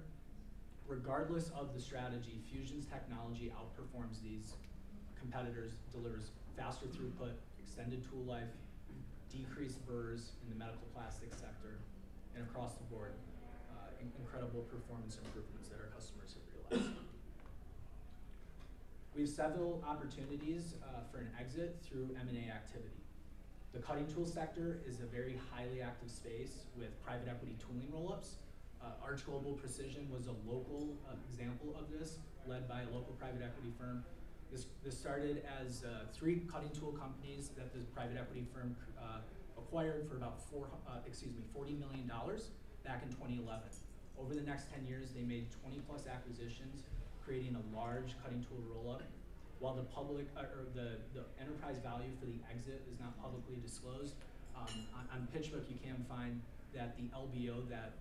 Regardless of the strategy, Fusion's technology outperforms these competitors, delivers faster throughput, extended tool life, decreased burrs in the medical plastics sector, and across the board, incredible performance improvements that our customers have realized. We have several opportunities for an exit through M&A activity. The cutting tool sector is a very highly active space with private equity tooling roll-ups. Arch Global Precision was a local example of this, led by a local private equity firm. This started as 3 cutting tool companies that the private equity firm acquired for about $40 million back in 2011. Over the next 10 years, they made 20 plus acquisitions, creating a large cutting tool roll-up. While the enterprise value for the exit is not publicly disclosed, on PitchBook you can find that the LBO that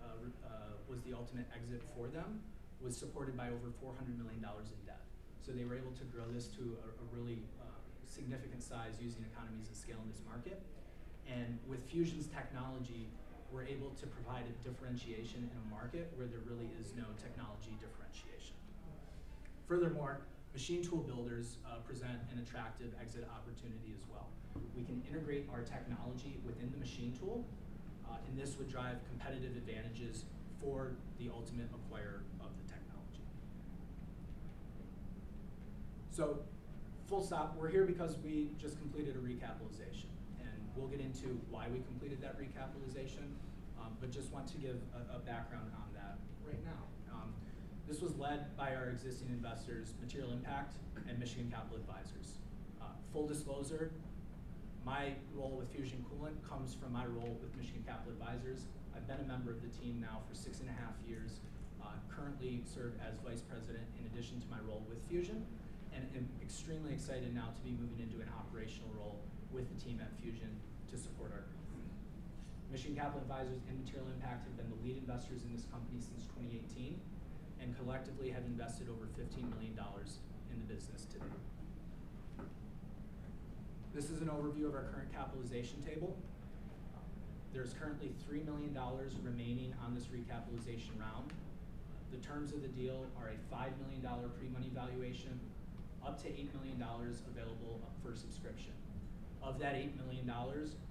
was the ultimate exit for them was supported by over $400 million in debt. So they were able to grow this to a really significant size using economies of scale in this market. And with Fusion's technology, we're able to provide a differentiation in a market where there really is no technology differentiation. Furthermore, machine tool builders present an attractive exit opportunity as well. We can integrate our technology within the machine tool, and this would drive competitive advantages for the ultimate acquirer of the technology. So, full stop, we're here because we just completed a recapitalization, and we'll get into why we completed that recapitalization, but just want to give a background on that right now. This was led by our existing investors, Material Impact and Michigan Capital Advisors. Full disclosure, my role with Fusion Coolant comes from my role with Michigan Capital Advisors. I've been a member of the team now for 6.5 years, currently serve as Vice President in addition to my role with Fusion, and am extremely excited now to be moving into an operational role with the team at Fusion to support our growth. Michigan Capital Advisors and Material Impact have been the lead investors in this company since 2018, and collectively have invested over $15 million in the business today. This is an overview of our current capitalization table. There's currently $3 million remaining on this recapitalization round. The terms of the deal are a $5 million pre-money valuation, up to $8 million available for subscription. Of that $8 million,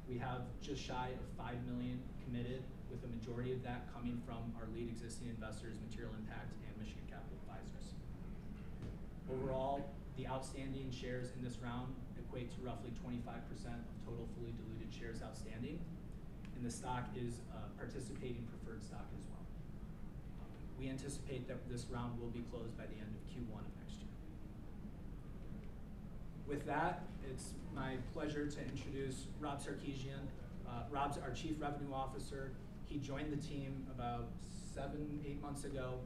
we have just shy of $5 million committed, with the majority of that coming from our lead existing investors, Material Impact and Michigan Capital Advisors. Overall, the outstanding shares in this round equate to roughly 25% of total fully diluted shares outstanding, and the stock is participating preferred stock as well. We anticipate that this round will be closed by the end of Q1 of next year. With that, it's my pleasure to introduce Rob Sarkeesian. Rob's our Chief Revenue Officer. He joined the team about 7-8 months ago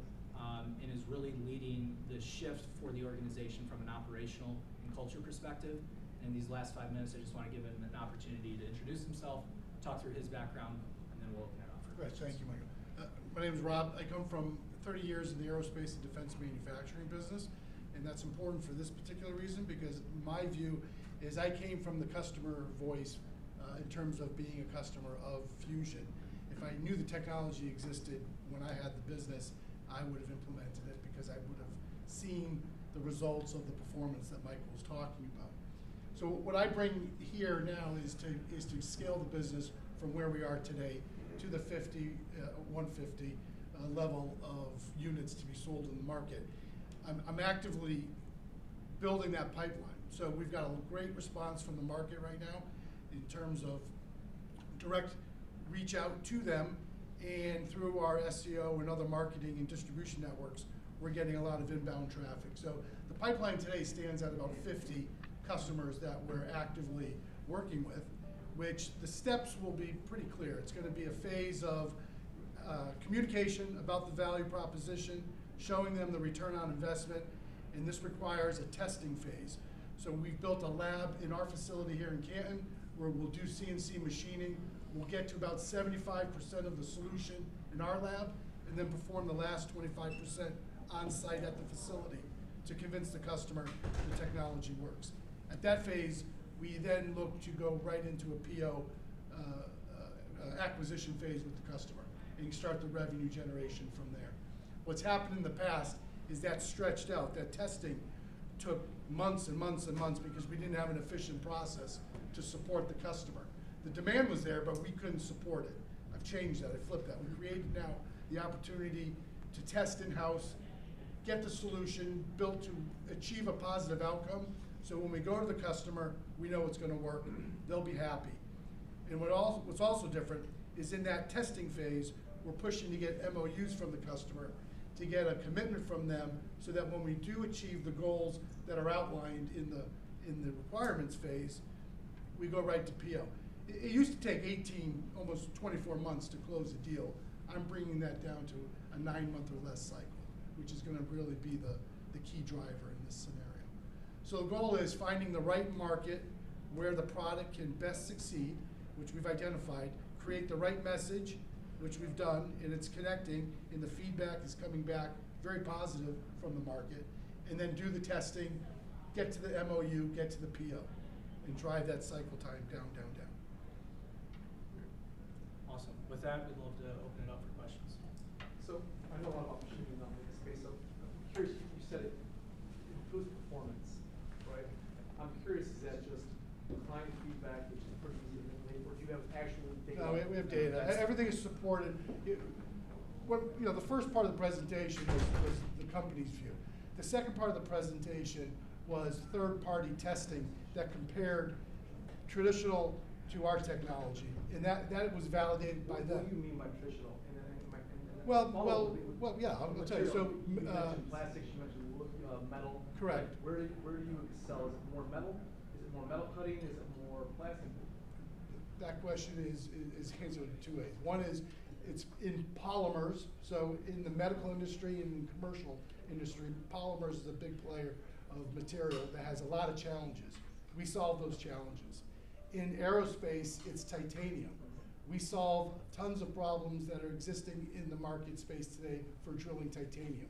and is really leading the shift for the organization from an operational and culture perspective. In these last 5 minutes, I just want to give him an opportunity to introduce himself, talk through his background, and then we'll open it up for Great, questions. thank you, Michael. My name is Rob. I come from 30 years in the aerospace and defense manufacturing business, and that's important for this particular reason because my view is I came from the customer voice in terms of being a customer of Fusion. If I knew the technology existed when I had the business, I would have implemented it because I would have seen the results of the performance that Michael was talking about. So what I bring here now is to scale the business from where we are today to the 150 level of units to be sold in the market. I'm actively building that pipeline. So we've got a great response from the market right now in terms of direct reach out to them, and through our SEO and other marketing and distribution networks, we're getting a lot of inbound traffic. So the pipeline today stands at about 50 customers that we're actively working with, which the steps will be pretty clear. It's going to be a phase of communication about the value proposition, showing them the return on investment, and this requires a testing phase. So we've built a lab in our facility here in Canton where we'll do CNC machining. We'll get to about 75% of the solution in our lab and then perform the last 25% on site at the facility to convince the customer the technology works. At that phase, we then look to go right into a PO acquisition phase with the customer and start the revenue generation from there. What's happened in the past is that stretched out. That testing took months and months and months because we didn't have an efficient process to support the customer. The demand was there, but we couldn't support it. I've changed that, I flipped that. We created now the opportunity to test in-house, get the solution built to achieve a positive outcome. So when we go to the customer, we know it's going to work. They'll be happy. And what's also different is in that testing phase, we're pushing to get MOUs from the customer, to get a commitment from them, so that when we do achieve the goals that are outlined in the requirements phase, we go right to PO. It used to take 18, almost 24 months to close a deal. I'm bringing that down to a 9-month or less cycle, which is going to really be the key driver in this scenario. So the goal is finding the right market where the product can best succeed, which we've identified, create the right message, which we've done, and it's connecting, and the feedback is coming back very positive from the market, and then do the testing, get to the MOU, get to the PO, and drive that cycle time down, down, down. Awesome. With that, we'd love to open it up for questions. So I know a lot about machining in this space, so I'm curious, you said it improves performance, right? I'm curious, is that just client feedback, which is pretty easy to manipulate, or do you have actual data? No, we have data. Everything is supported. The first part of the presentation was the company's view. The second part of the presentation was third-party testing that compared traditional to our technology, and that was validated by them. What do you mean by traditional? Yeah, I'll tell you. So, you mentioned plastics, you mentioned metal. Correct. Where do you excel? Is it more metal? Is it more metal cutting? Is it more plastic? That question is answered in two ways. One is it's in polymers. So in the medical industry and in commercial industry, polymers is a big player of material that has a lot of challenges. We solve those challenges. In aerospace, it's titanium. We solve tons of problems that are existing in the market space today for drilling titanium.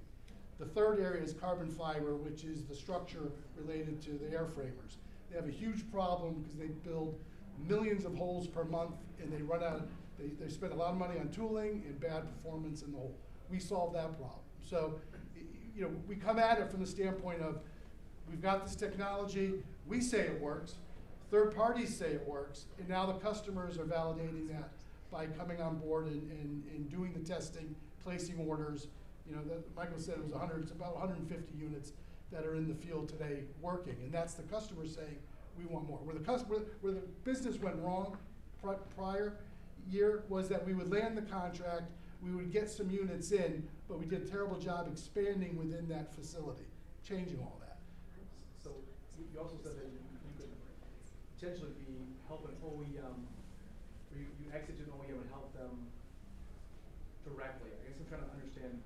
The third area is carbon fiber, which is the structure related to the airframers. They have a huge problem because they build millions of holes per month, and they run out. They spend a lot of money on tooling and bad performance in the hole. We solve that problem. So, we come at it from the standpoint of we've got this technology. We say it works. Third parties say it works, and now the customers are validating that by coming on board and doing the testing, placing orders. Michael said it was 100. It's about 150 units that are in the field today working, and that's the customer saying we want more. Where the business went wrong prior year was that we would land the contract, we would get some units in, but we did a terrible job expanding within that facility, changing all that. So you also said that you could potentially be helping OEM, or you exit an OEM and help them directly. I guess I'm trying to understand,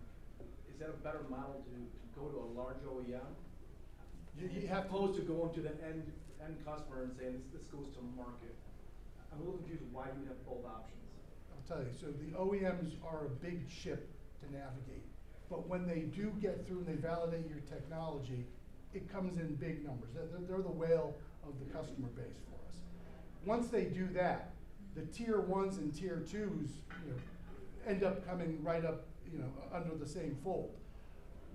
is that a better model to go to a large OEM? You have opposed to going to the end customer and saying this goes to market. I'm a little confused why you have both options. I'll tell you. So the OEMs are a big ship to navigate, but when they do get through and they validate your technology, it comes in big numbers. They're the whale of the customer base for us. Once they do that, the tier 1s and tier 2s end up coming right up under the same fold.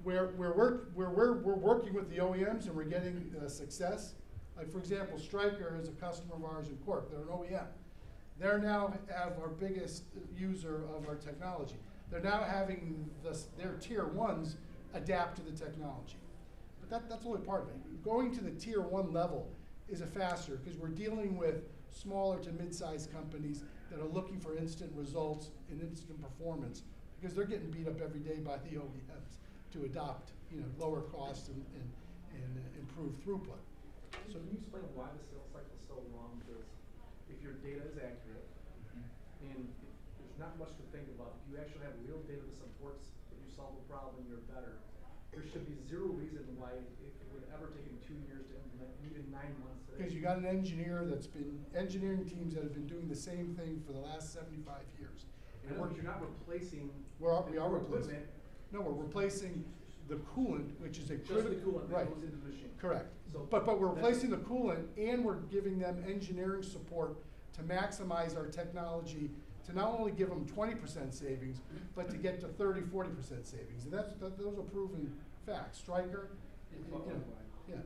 Where we're working with the OEMs and we're getting success, Like for example, Stryker is a customer of ours in Cork, they're an OEM. They're now have our biggest user of our technology. They're now having their tier ones adapt to the technology. But that's only part of it. Going to the tier one level is a faster, because we're dealing with smaller to mid-sized companies that are looking for instant results and instant performance, because they're getting beat up every day by the OEMs to adopt, lower cost and improve throughput. So can you explain why the sales cycle is so long? Because if your data is accurate, and there's not much to think about, if you actually have real data that supports that you solve a problem, you're better, there should be zero reason why it would ever take 2 years to implement, and even 9 months today. Because you got an engineering teams that have been doing the same thing for the last 75 years. I know, but you're not replacing We are the replacing. equipment. No, we're replacing the coolant, which is a Just the critical. coolant Right. that goes into the machine. Correct. So But we're that's- replacing the coolant, and we're giving them engineering support to maximize our technology, to not only give them 20% savings, but to get to 30–40% savings. And those are proven facts. Stryker, yeah.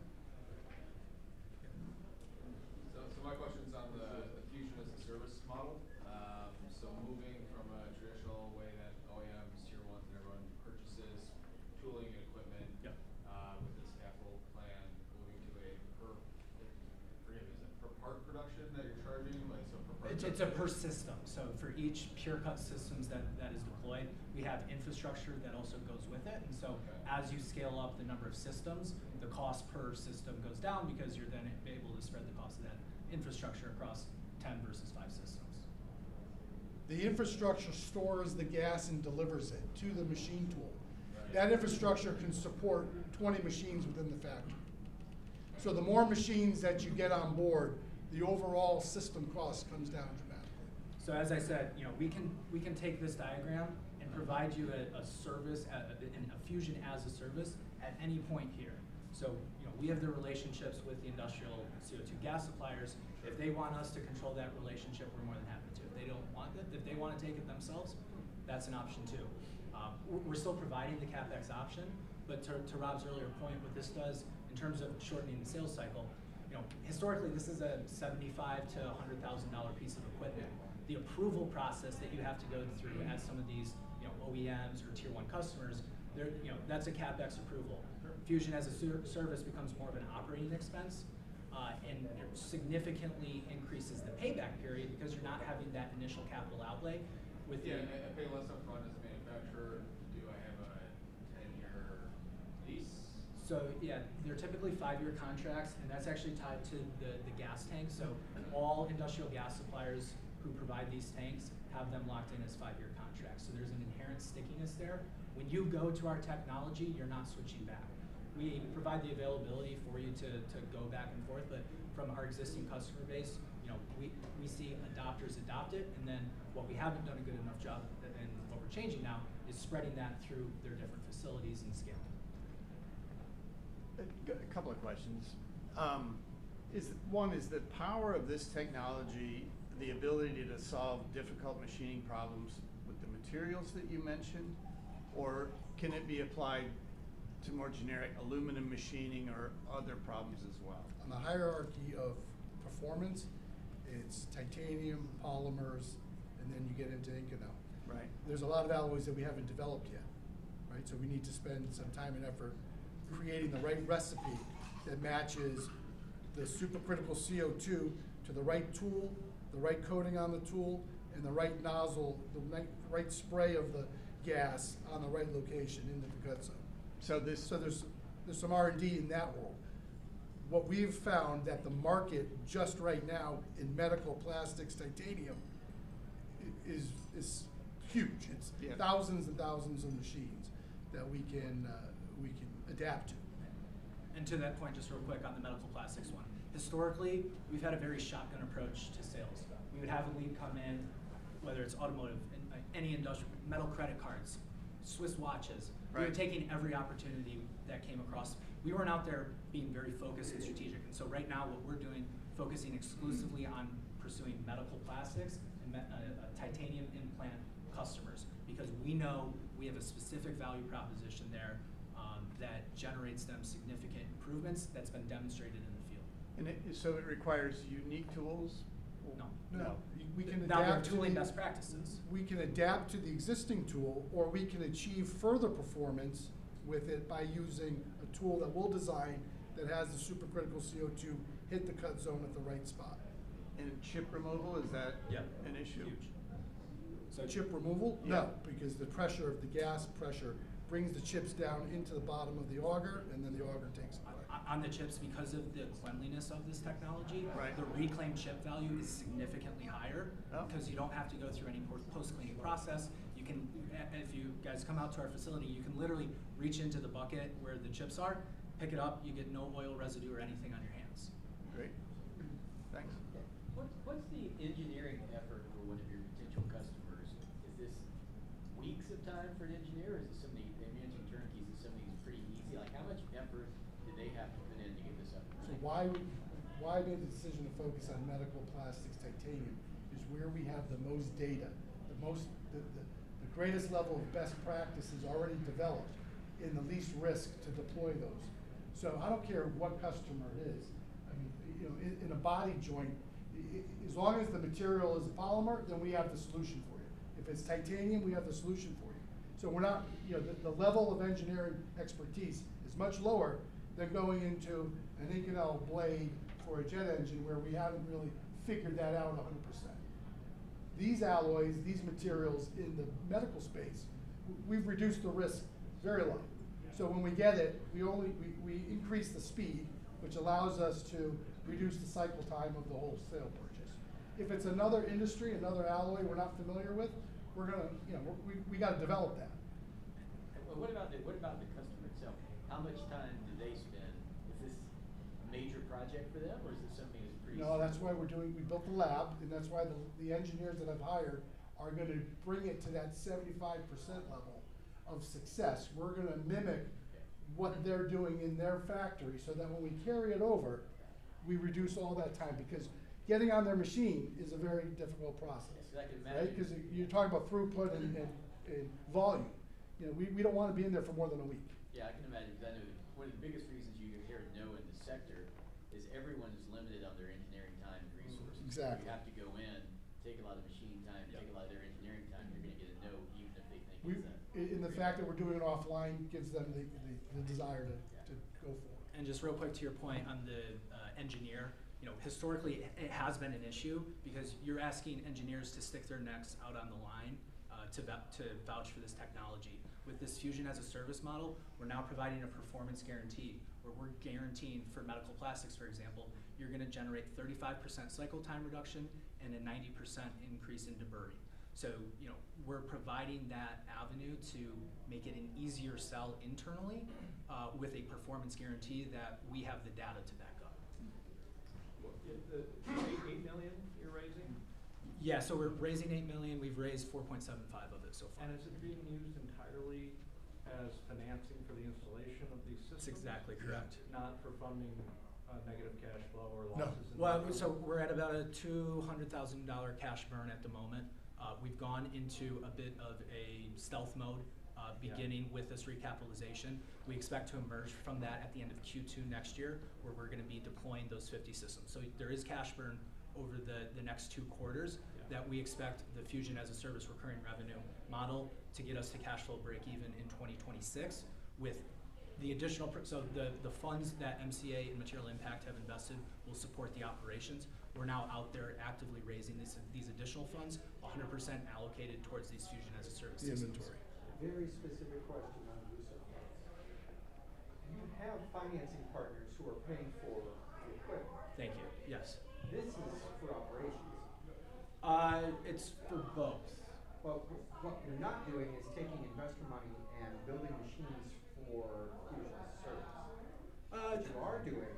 So my question's on the fusion as a service model. So moving from a traditional way that OEMs, tier ones, and everyone purchases tooling and equipment, Yep. With this capital plan, moving to a is it per part production that you're charging? Like so per part. It's a per system. So for each pure cut systems that is deployed, we have infrastructure that also goes with it. And so as you scale up the number of systems, the cost per system goes down, because you're then able to spread the cost of that infrastructure across 10 versus 5 systems. The infrastructure stores the gas and delivers it to the machine tool. Right. That infrastructure can support 20 machines within the factory. So the more machines that you get on board, the overall system cost comes down dramatically. So as I said, we can take this diagram and provide you a service, a fusion as a service at any point here. So we have the relationships with the industrial CO2 gas suppliers. If they want us to control that relationship, we're more than happy to. If they don't want it, if they want to take it themselves, that's an option too. We're still providing the CapEx option, but to Rob's earlier point, what this does in terms of shortening the sales cycle, historically this is a $75,000 to $100,000 piece of equipment. The approval process that you have to go through as some of these OEMs or tier one customers, that's a CapEx approval. Fusion as a service becomes more of an operating expense, and it significantly increases the payback period, because you're not having that initial capital outlay with I pay less upfront as a manufacturer. Do I have a 10-year lease? So yeah, they're typically 5-year contracts, and that's actually tied to the gas tank. So all industrial gas suppliers who provide these tanks have them locked in as 5-year contracts. So there's an inherent stickiness there. When you go to our technology, you're not switching back. We provide the availability for you to go back and forth, but from our existing customer base, we see adopters adopt it, and then what we haven't done a good enough job, and what we're changing now, is spreading that through their different facilities and scaling. A couple of questions. Is the power of this technology the ability to solve difficult machining problems with the materials that you mentioned, or can it be applied to more generic aluminum machining or other problems as well? On the hierarchy of performance, it's titanium, polymers, and then you get into Inconel. Right. There's a lot of alloys that we haven't developed yet, right? So we need to spend some time and effort creating the right recipe that matches the supercritical CO2 to the right tool, the right coating on the tool, and the right nozzle, the right spray of the gas on the right location in the Picasso. So there's some R&D in that world. What we've found that the market just right now in medical plastics titanium is huge. It's thousands and thousands of machines that we can adapt to. And to that point, just real quick on the medical plastics one. Historically, we've had a very shotgun approach to sales. We would have a lead come in, whether it's automotive, any industrial, metal credit cards, Swiss watches. We were taking every opportunity that came across. We weren't out there being very focused and strategic. And so right now what we're doing, focusing exclusively on pursuing medical plastics and titanium implant customers, because we know we have a specific value proposition there that generates them significant improvements that's been demonstrated in the field. And so it requires unique tools? No. No, we can Now, there are adapt to tooling the- best practices. We can adapt to the existing tool, or we can achieve further performance with it by using a tool that we'll design that has the supercritical CO2 hit the cut zone at the right spot. And chip removal, is that Yeah. an issue? Huge. So Chip removal? Yeah. No, because the pressure of the gas pressure brings the chips down into the bottom of the auger, and then the auger takes it away. on the chips, because of the cleanliness of this technology, Right. the reclaimed chip value is significantly higher Oh. because you don't have to go through any post-cleaning process. You can, if you guys come out to our facility, you can literally reach into the bucket where the chips are, pick it up, you get no oil residue or anything on your hands. Great, thanks. What's the engineering effort for one of your potential customers? Is this weeks of time for an engineer, or is it something, they mentioned turnkeys, is something that's pretty easy? Like, how much effort do they have to put in to get this up and So running? why I made the decision to focus on medical plastics titanium is where we have the most data, the greatest level of best practices already developed, and the least risk to deploy those. So I don't care what customer it is. I mean, you know, in a body joint, as long as the material is a polymer, then we have the solution for you. If it's titanium, we have the solution for you. So we're not, you know, the level of engineering expertise is much lower than going into an Inconel blade for a jet engine where we haven't really figured that out 100%. These alloys, these materials in the medical space, we've reduced the risk very low. So when we get it, we increase the speed, which allows us to reduce the cycle time of the wholesale purchase. If it's another industry, another alloy we're not familiar with, we're gonna, you know, we gotta develop that. Well, what about the customer itself? How much time do they spend? Is this a major project for them, or is it something that's pretty? No, that's why we built the lab, and that's why the engineers that I've hired are gonna bring it to that 75% level of success. We're gonna mimic what they're doing in their factory, so that when we carry it over, we reduce all that time, because getting on their machine is a very difficult process. Yes, I can Right, imagine. because you're talking about throughput and volume. You know, we don't wanna be in there for more than a week. Yeah, I can imagine, because I know that one of the biggest reasons you hear no in the sector is everyone is limited on their engineering time and resources. Exactly. You have to go in, take a lot of machine time, take a lot of their engineering time, you're gonna get a no, even if they think it's a. In the fact that we're doing it offline gives them the desire to go for it. And just real quick to your point on the engineer, you know, historically it has been an issue because you're asking engineers to stick their necks out on the line to vouch for this technology. With this Fusion as a Service model, we're now providing a performance guarantee where we're guaranteeing for medical plastics, for example, you're gonna generate 35% cycle time reduction and a 90% increase in deburring. So, you know, we're providing that avenue to make it an easier sell internally with a performance guarantee that we have the data to back up. The 8 million you're raising? Yeah, so we're raising 8 million, we've raised 4.75 of it so far. And is it being used entirely as financing for the installation of these systems? That's exactly correct. Not for funding negative cash flow or No. losses? in Well, the- so we're at about a $200,000 cash burn at the moment. We've gone into a bit of a stealth mode, beginning with this recapitalization. We expect to emerge from that at the end of Q2 next year, where we're gonna be deploying those 50 systems. So there is cash burn over the next 2 quarters that we expect the Fusion as a Service recurring revenue model to get us to cash flow break even in 2026 with the additional, so the funds that MCA and Material Impact have invested will support the operations. We're now out there actively raising these additional funds, 100% allocated towards these Fusion as a Service The systems. inventory. Very specific question on use of funds. You have financing partners who are paying for the equipment. Thank you, yes. This is for operations. It's for both. But what you're not doing is taking investor money and building machines for Fusion as a Service. What you are doing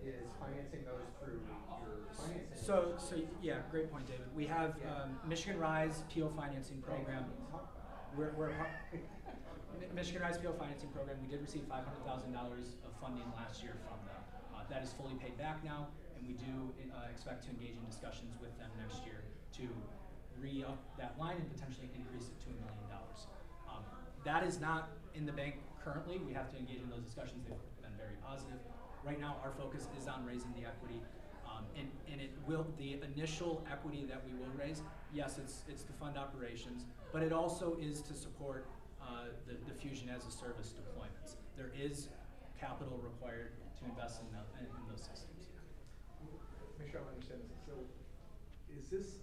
is financing those through your financing. So yeah, great point, David. We have Michigan Rise PO financing program. We're Michigan Rise PO financing program. We did receive $500,000 of funding last year from them. That is fully paid back now, and we do expect to engage in discussions with them next year to re-up that line and potentially increase it to $1 million. That is not in the bank currently. We have to engage in those discussions. They've been very positive. Right now, our focus is on raising the equity, and it will, the initial equity that we will raise, yes, it's to fund operations, but it also is to support the Fusion as a service deployments. There is capital required to invest in those systems. Make sure I understand this. So is this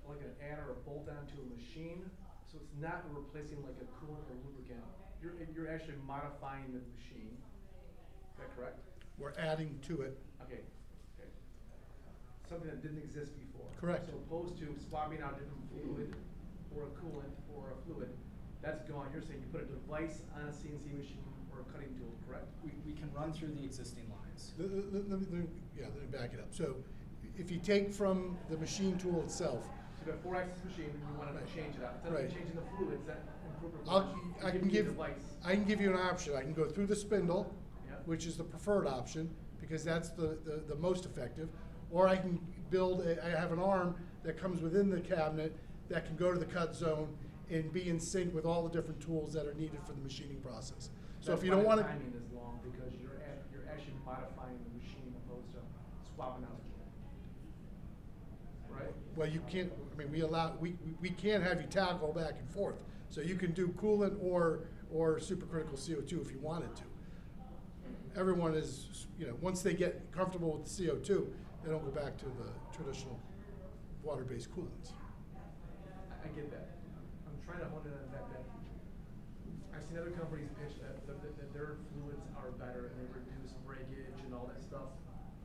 like an add or a bolt onto a machine? So it's not replacing like a coolant or lubricant. You're actually modifying the machine. Is that correct? We're adding to it. Okay. Okay. Something that didn't exist before. Correct. So opposed to swapping out different fluid or a coolant or a fluid, that's gone. You're saying you put a device on a CNC machine or a cutting tool, correct? We can run through the existing lines. Let me back it up. So if you take from the machine tool itself, So you got a 4-axis machine and you want to change it out. Instead Right. of changing the fluids, that improves I can give you an option. I can go through the spindle, Yeah. which is the preferred option, because that's the most effective. Or I can I have an arm that comes within the cabinet that can go to the cut zone and be in sync with all the different tools that are needed for the machining process. So if you don't want to. The timing is long because you're actually modifying the machine opposed to swapping out the tool. Right? Well, you can't, I mean, we can't have you toggle back and forth. So you can do coolant or supercritical CO2 if you wanted to. Everyone is, once they get comfortable with the CO2, they don't go back to the traditional water-based coolants. I get that. I'm trying to hone in on that. I've seen other companies pitch that their fluids are better and they reduce breakage and all that stuff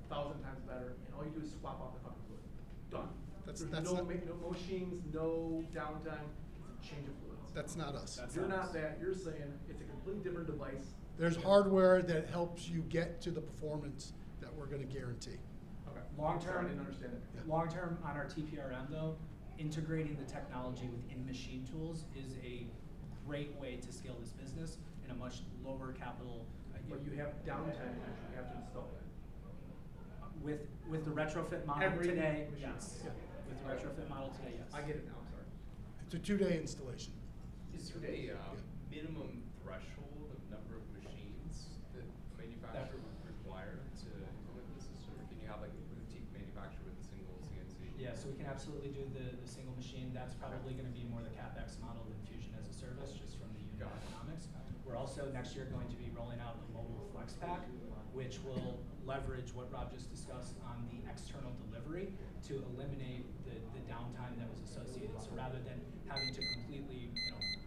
1,000 times better. And all you do is swap out the fucking fluid. Done. That's There's not- no machines, no downtime. It's a change of fluids. That's not us. You're not that. You're saying it's a completely different device. There's hardware that helps you get to the performance that we're going to guarantee. Okay. Long Sorry, term, I didn't understand it. long term on our TPRM though, integrating the technology within machine tools is a great way to scale this business in a much lower capital. But you have downtime that you have to install it. With the retrofit model Every today, machine. yes. Yeah. With the retrofit model today, yes. I get it now. I'm sorry. It's a 2-day installation. Is there a minimum threshold of number of machines that a manufacturer would require to implement this system? Or can you have like a boutique manufacturer with a single CNC? Yeah, so we can absolutely do the single machine. That's probably going to be more the CapEx model than Fusion as a service, just from the unit economics. We're also next year going to be rolling out a mobile flex pack, which will leverage what Rob just discussed on the external delivery to eliminate the downtime that was associated. So rather than having to completely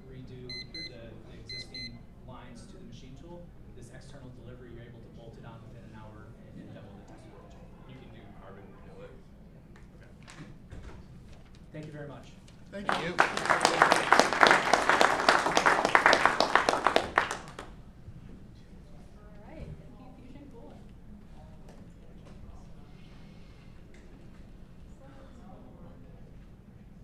redo the existing lines to the machine tool, this external delivery, you're able to bolt it on within an hour and double the test margin. You can do carbon billet. Okay. Thank you very much. Thank you. All right, thank you, Fusion Coolant.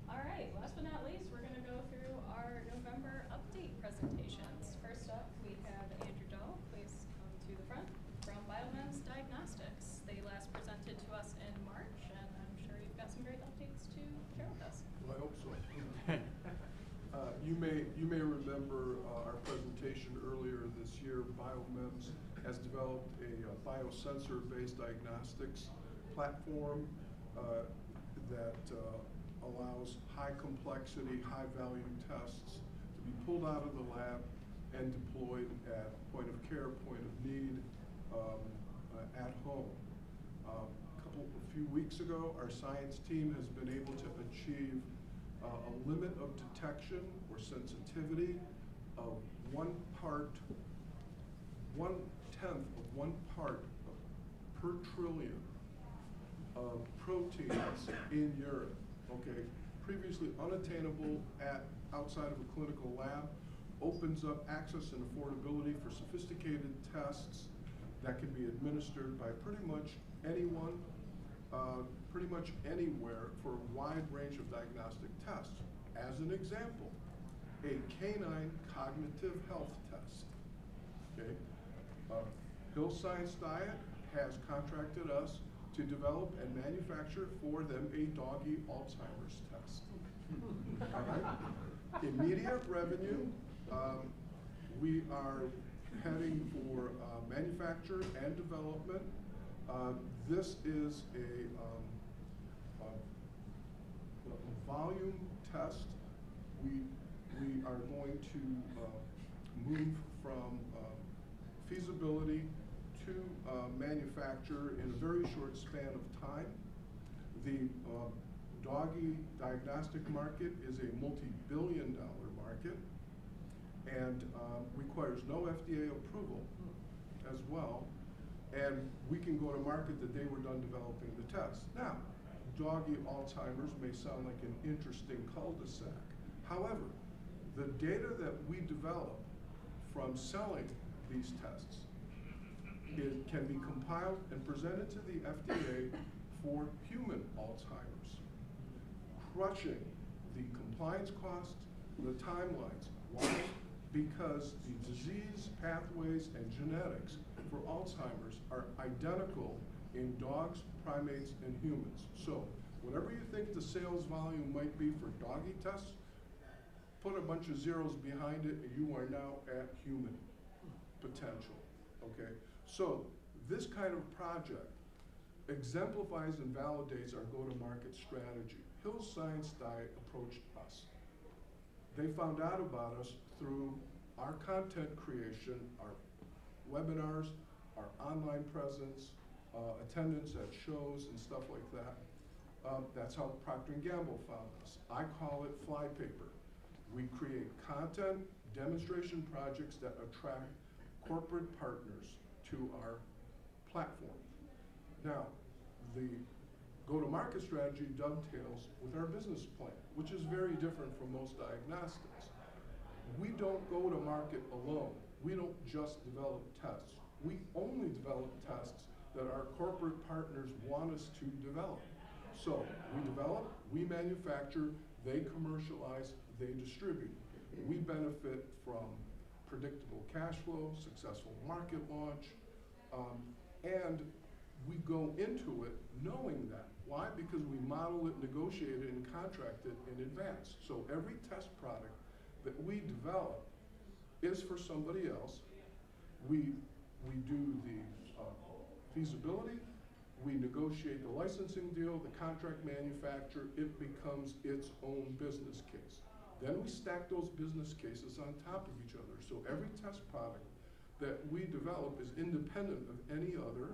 All right, last but not least, we're going to go through our November update presentations. First up, we have Andrew Dahl. Please come to the front from BioMEMS Diagnostics. They last presented to us in March, and I'm sure you've got some great updates to share with us. Well, I hope so. You may remember our presentation earlier this year. BioMEMS has developed a biosensor-based diagnostics platform that allows high complexity, high value tests to be pulled out of the lab and deployed at point of care, point of need, at home. A few weeks ago, our science team has been able to achieve a limit of detection or sensitivity of 1/10 of 1 part per trillion of proteins in urine. Okay, previously unattainable outside of a clinical lab, opens up access and affordability for sophisticated tests that can be administered by pretty much anyone, pretty much anywhere for a wide range of diagnostic tests. As an example, a canine cognitive health test. Okay, Hill Science Diet has contracted us to develop and manufacture for them a doggy Alzheimer's test. All right. Immediate revenue. We are heading for manufacture and development. This is a volume test. We are going to move from feasibility to manufacture in a very short span of time. The doggy diagnostic market is a multi-billion-dollar market and requires no FDA approval as well. And we can go to market the day we're done developing the test. Now, doggy Alzheimer's may sound like an interesting cul-de-sac. However, the data that we develop from selling these tests can be compiled and presented to the FDA for human Alzheimer's, crushing the compliance costs, the timelines. Why? Because the disease pathways and genetics for Alzheimer's are identical in dogs, primates, and humans. So whatever you think the sales volume might be for doggy tests, put a bunch of zeros behind it and you are now at human potential, okay? So this kind of project exemplifies and validates our go-to-market strategy. Hills Science Diet approached us. They found out about us through our content creation, our webinars, our online presence, attendance at shows and stuff like that. That's how Procter & Gamble found us. I call it flypaper. We create content, demonstration projects that attract corporate partners to our platform. Now, the go-to-market strategy dovetails with our business plan, which is very different from most diagnostics. We don't go to market alone. We don't just develop tests. We only develop tests that our corporate partners want us to develop. So we develop, we manufacture, they commercialize, they distribute. We benefit from predictable cash flow, successful market launch, and we go into it knowing that. Why? Because we model it, negotiate it, and contract it in advance. So every test product that we develop is for somebody else. We do the feasibility, we negotiate the licensing deal, the contract manufacture, it becomes its own business case. Then we stack those business cases on top of each other. So every test product that we develop is independent of any other.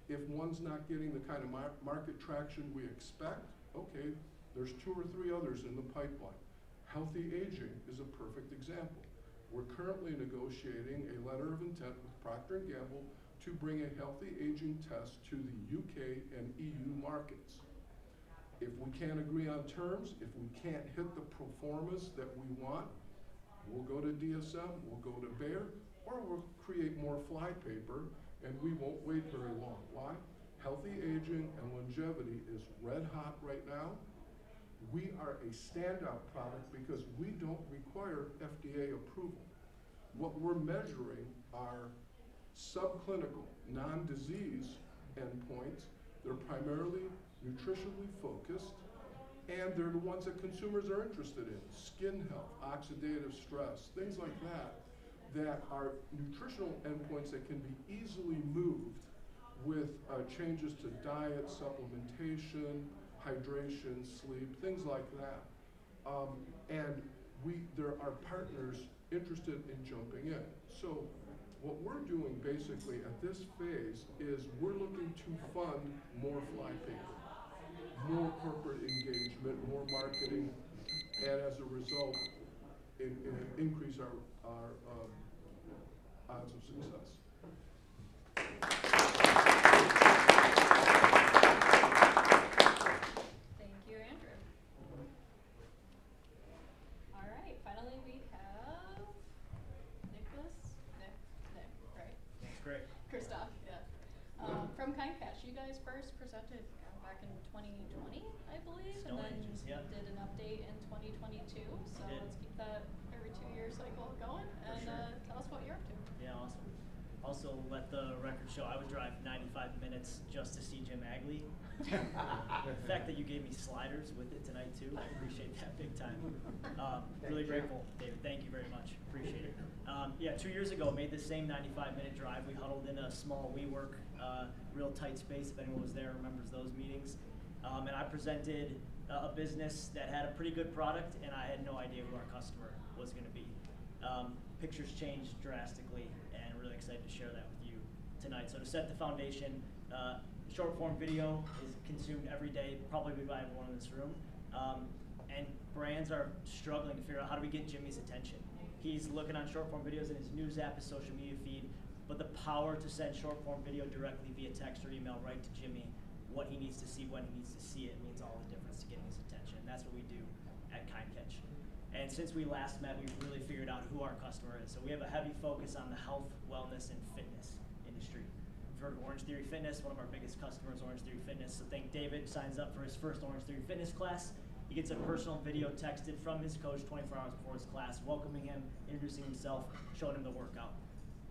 If one's not getting the kind of market traction we expect, okay, there's 2 or 3 others in the pipeline. Healthy aging is a perfect example. We're currently negotiating a letter of intent with Procter & Gamble to bring a healthy aging test to the UK and EU markets. If we can't agree on terms, if we can't hit the performance that we want, we'll go to DSM, we'll go to Bayer, or we'll create more flypaper, and we won't wait very long. Why? Healthy aging and longevity is red hot right now. We are a standout product because we don't require FDA approval. What we're measuring are subclinical, non-disease endpoints. They're primarily nutritionally focused, and they're the ones that consumers are interested in. Skin health, oxidative stress, things like that, that are nutritional endpoints that can be easily moved with changes to diet, supplementation, hydration, sleep, things like that. And there are partners interested in jumping in. So what we're doing basically at this phase is we're looking to fund more flypaper, more corporate engagement, more marketing, and as a result, increase our odds of success. Thank you, Andrew. All right, finally we have Nick, right? That's great. Christoph, yeah. From KindKatch, you guys first presented back in 2020, I believe, Stone and then Ages, yep. did an update in 2022. So did. let's keep that every 2-year cycle going, and sure. tell us what you're up to. Yeah, awesome. Also, let the record show, I would drive 95 minutes just to see Jim Agley. The fact that you gave me sliders with it tonight too, I appreciate that big time. Really grateful, David, thank you very much, appreciate it. Yeah, 2 years ago, made the same 95-minute drive. We huddled in a small WeWork, real tight space, if anyone was there remembers those meetings. And I presented a business that had a pretty good product, and I had no idea who our customer was gonna be. Pictures changed drastically, and really excited to share that with you tonight. So to set the foundation, short form video is consumed every day, probably by everyone in this room. And brands are struggling to figure out how do we get Jimmy's attention. He's looking on short form videos in his news app, his social media feed, but the power to send short form video directly via text or email right to Jimmy, what he needs to see, when he needs to see it, means all the difference to getting his attention. And that's what we do at KindKatch. And since we last met, we've really figured out who our customer is. So we have a heavy focus on the health, wellness, and fitness industry. We've heard of Orange Theory Fitness, one of our biggest customers, Orange Theory Fitness. So think David signs up for his first Orange Theory Fitness class. He gets a personal video texted from his coach 24 hours before his class, welcoming him, introducing himself, showing him the workout.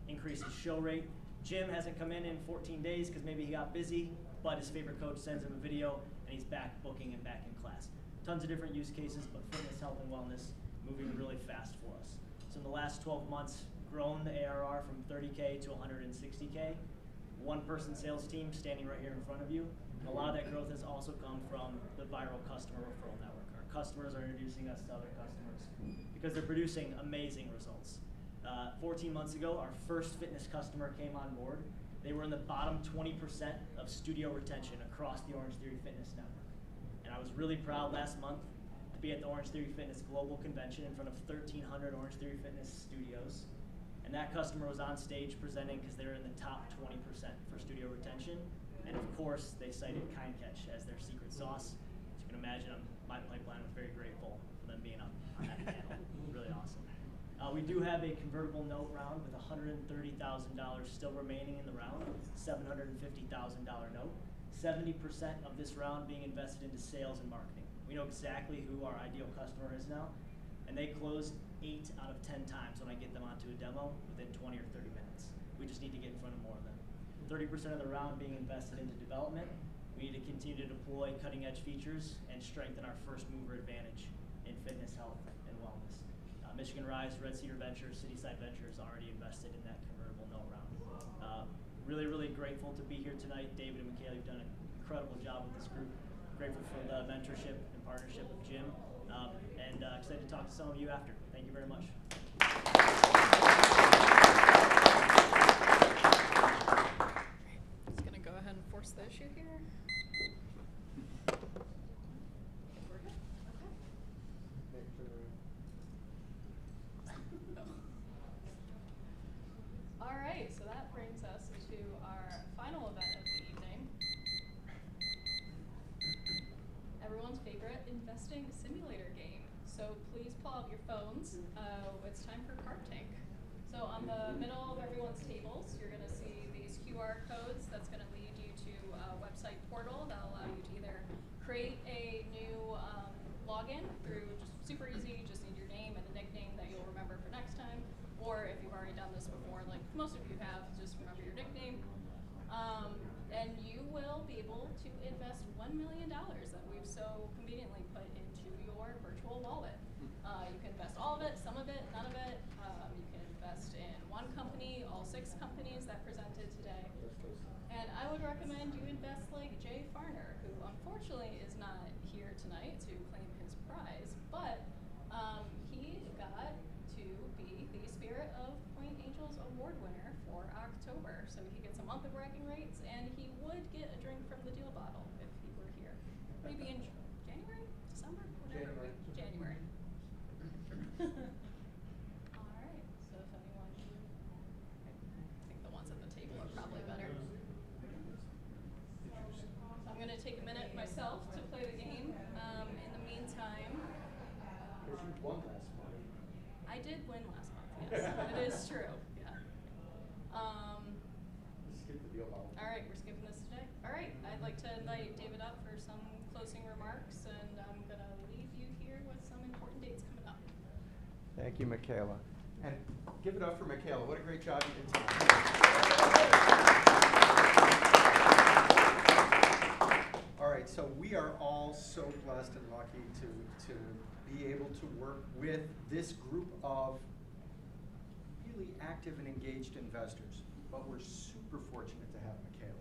Increases show rate. Jim hasn't come in 14 days because maybe he got busy, but his favorite coach sends him a video, and he's back booking and back in class. Tons of different use cases, but fitness, health, and wellness moving really fast for us. So in the last 12 months, grown the ARR from 30K to 160K. One-person sales team standing right here in front of you. And a lot of that growth has also come from the viral customer referral network. Our customers are introducing us to other customers because they're producing amazing results. 14 months ago, our first fitness customer came on board. They were in the bottom 20% of studio retention across the Orange Theory Fitness network. And I was really proud last month to be at the Orange Theory Fitness Global Convention in front of 1,300 Orange Theory Fitness studios. And that customer was on stage presenting because they were in the top 20% for studio retention. And of course, they cited KindKatch as their secret sauce. As you can imagine, my pipeline was very grateful for them being on that panel. Really awesome. We do have a convertible note round with $130,000 still remaining in the round, $750,000 note. 70% of this round being invested into sales and marketing. We know exactly who our ideal customer is now, and they close 8 out of 10 times when I get them onto a demo within 20 or 30 minutes. We just need to get in front of more of them. 30% of the round being invested into development. We need to continue to deploy cutting edge features and strengthen our first mover advantage in fitness, health, and wellness. Michigan Rise, Red Cedar Ventures, Cityside Ventures already invested in that convertible note round. Really, really grateful to be here tonight. David and Michaela, you've done an incredible job with this group. Grateful for the mentorship and partnership with Jim, and excited to talk to some of you after. Thank you very much. Just gonna go ahead and force the issue here. We're good? Okay. All right, so that brings us to our final event of the evening. Everyone's favorite investing simulator game. So please pull out your phones. It's time for Carp Tank. So on the middle of everyone's tables, you're gonna see these QR codes. That's gonna lead you to a website portal that'll allow you to either create a new login through just super easy, you just need your name and a nickname that you'll remember for next time. Or if you've already done this before, like most of you have, just remember your nickname. And you will be able to invest $1 million that we've so conveniently put into your virtual wallet. You can invest all of it, some of it, none of it. You can invest in one company, all 6 companies that presented today. And I would recommend you invest like Jay Farner, who unfortunately is not here tonight to claim his prize, but he got to be the Spirit of Pointe Angels Award winner for October. So he gets a month of bragging rights, and he would get a drink from the deal bottle if he were here. Maybe in January, December, whatever. January. All right. So if anyone, I think the ones at the table are probably better. I'm gonna take a minute myself to play the game. In the meantime, Because you won last month. I did win last month. Yes, it is true. Yeah. Skip the deal bottle. All right, we're skipping this today. All right, I'd like to invite David up for some closing remarks, and I'm gonna leave you here with some important dates coming up. Thank you, Michaela. And give it up for Michaela. What a great job you did tonight. So we are all so blessed and lucky to be able to work with this group of really active and engaged investors. But we're super fortunate to have Michaela.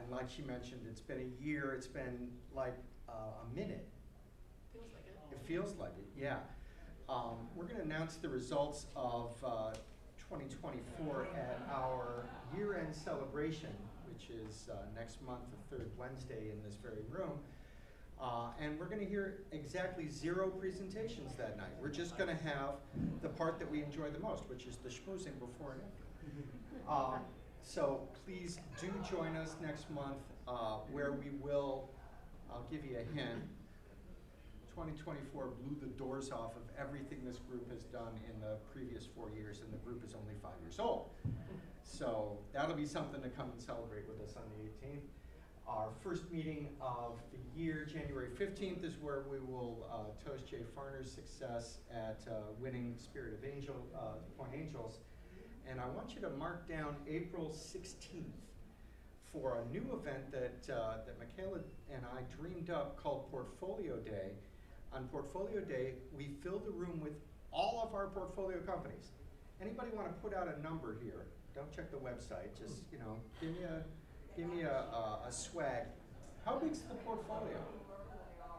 And like she mentioned, it's been a year, it's been like a minute. Feels like it. It feels like it, yeah. We're going to announce the results of 2024 at our year-end celebration, which is next month, the third Wednesday in this very room. And we're going to hear exactly 0 presentations that night. We're just going to have the part that we enjoy the most, which is the schmoozing before and after. So please do join us next month where we will, I'll give you a hint, 2024 blew the doors off of everything this group has done in the previous 4 years, and the group is only 5 years old. So that'll be something to come and celebrate with us on the 18th. Our first meeting of the year, January 15th, is where we will toast Jay Farner's success at winning Spirit of Angel, Pointe Angels. And I want you to mark down April 16th for a new event that, that Michaela and I dreamed up called Portfolio Day. On Portfolio Day, we fill the room with all of our portfolio companies. Anybody want to put out a number here? Don't check the website. Just, you know, give me a swag. How big's the portfolio?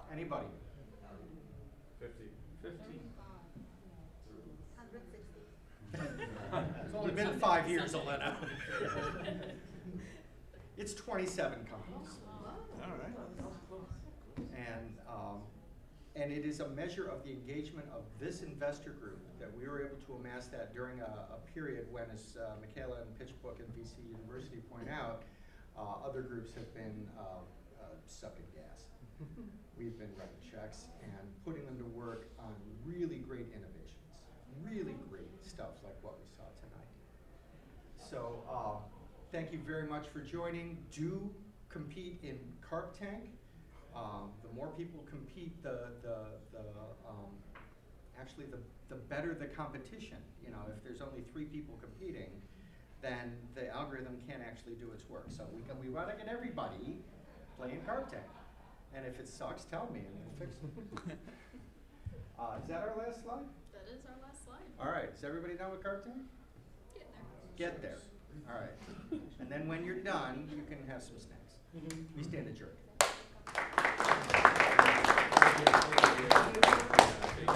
Anybody? 50. 160. It's only been 5 years, Elena. It's 27 companies. All right. And it is a measure of the engagement of this investor group that we were able to amass that during a period when, as Michaela and PitchBook and VC University point out, other groups have been sucking gas. We've been writing checks and putting them to work on really great innovations, really great stuff like what we saw tonight. So thank you very much for joining. Do compete in Carp Tank. The more people compete, actually the better the competition. You know, if there's only 3 people competing, then the algorithm can't actually do its work. So we want to get everybody playing Carp Tank. And if it sucks, tell me and we'll fix it. Is that our last slide? That is our last slide. All right, is everybody done with Carp Tank? Getting there. Get there. All right. And then when you're done, you can have some snacks. We stand adjourned. Thank you.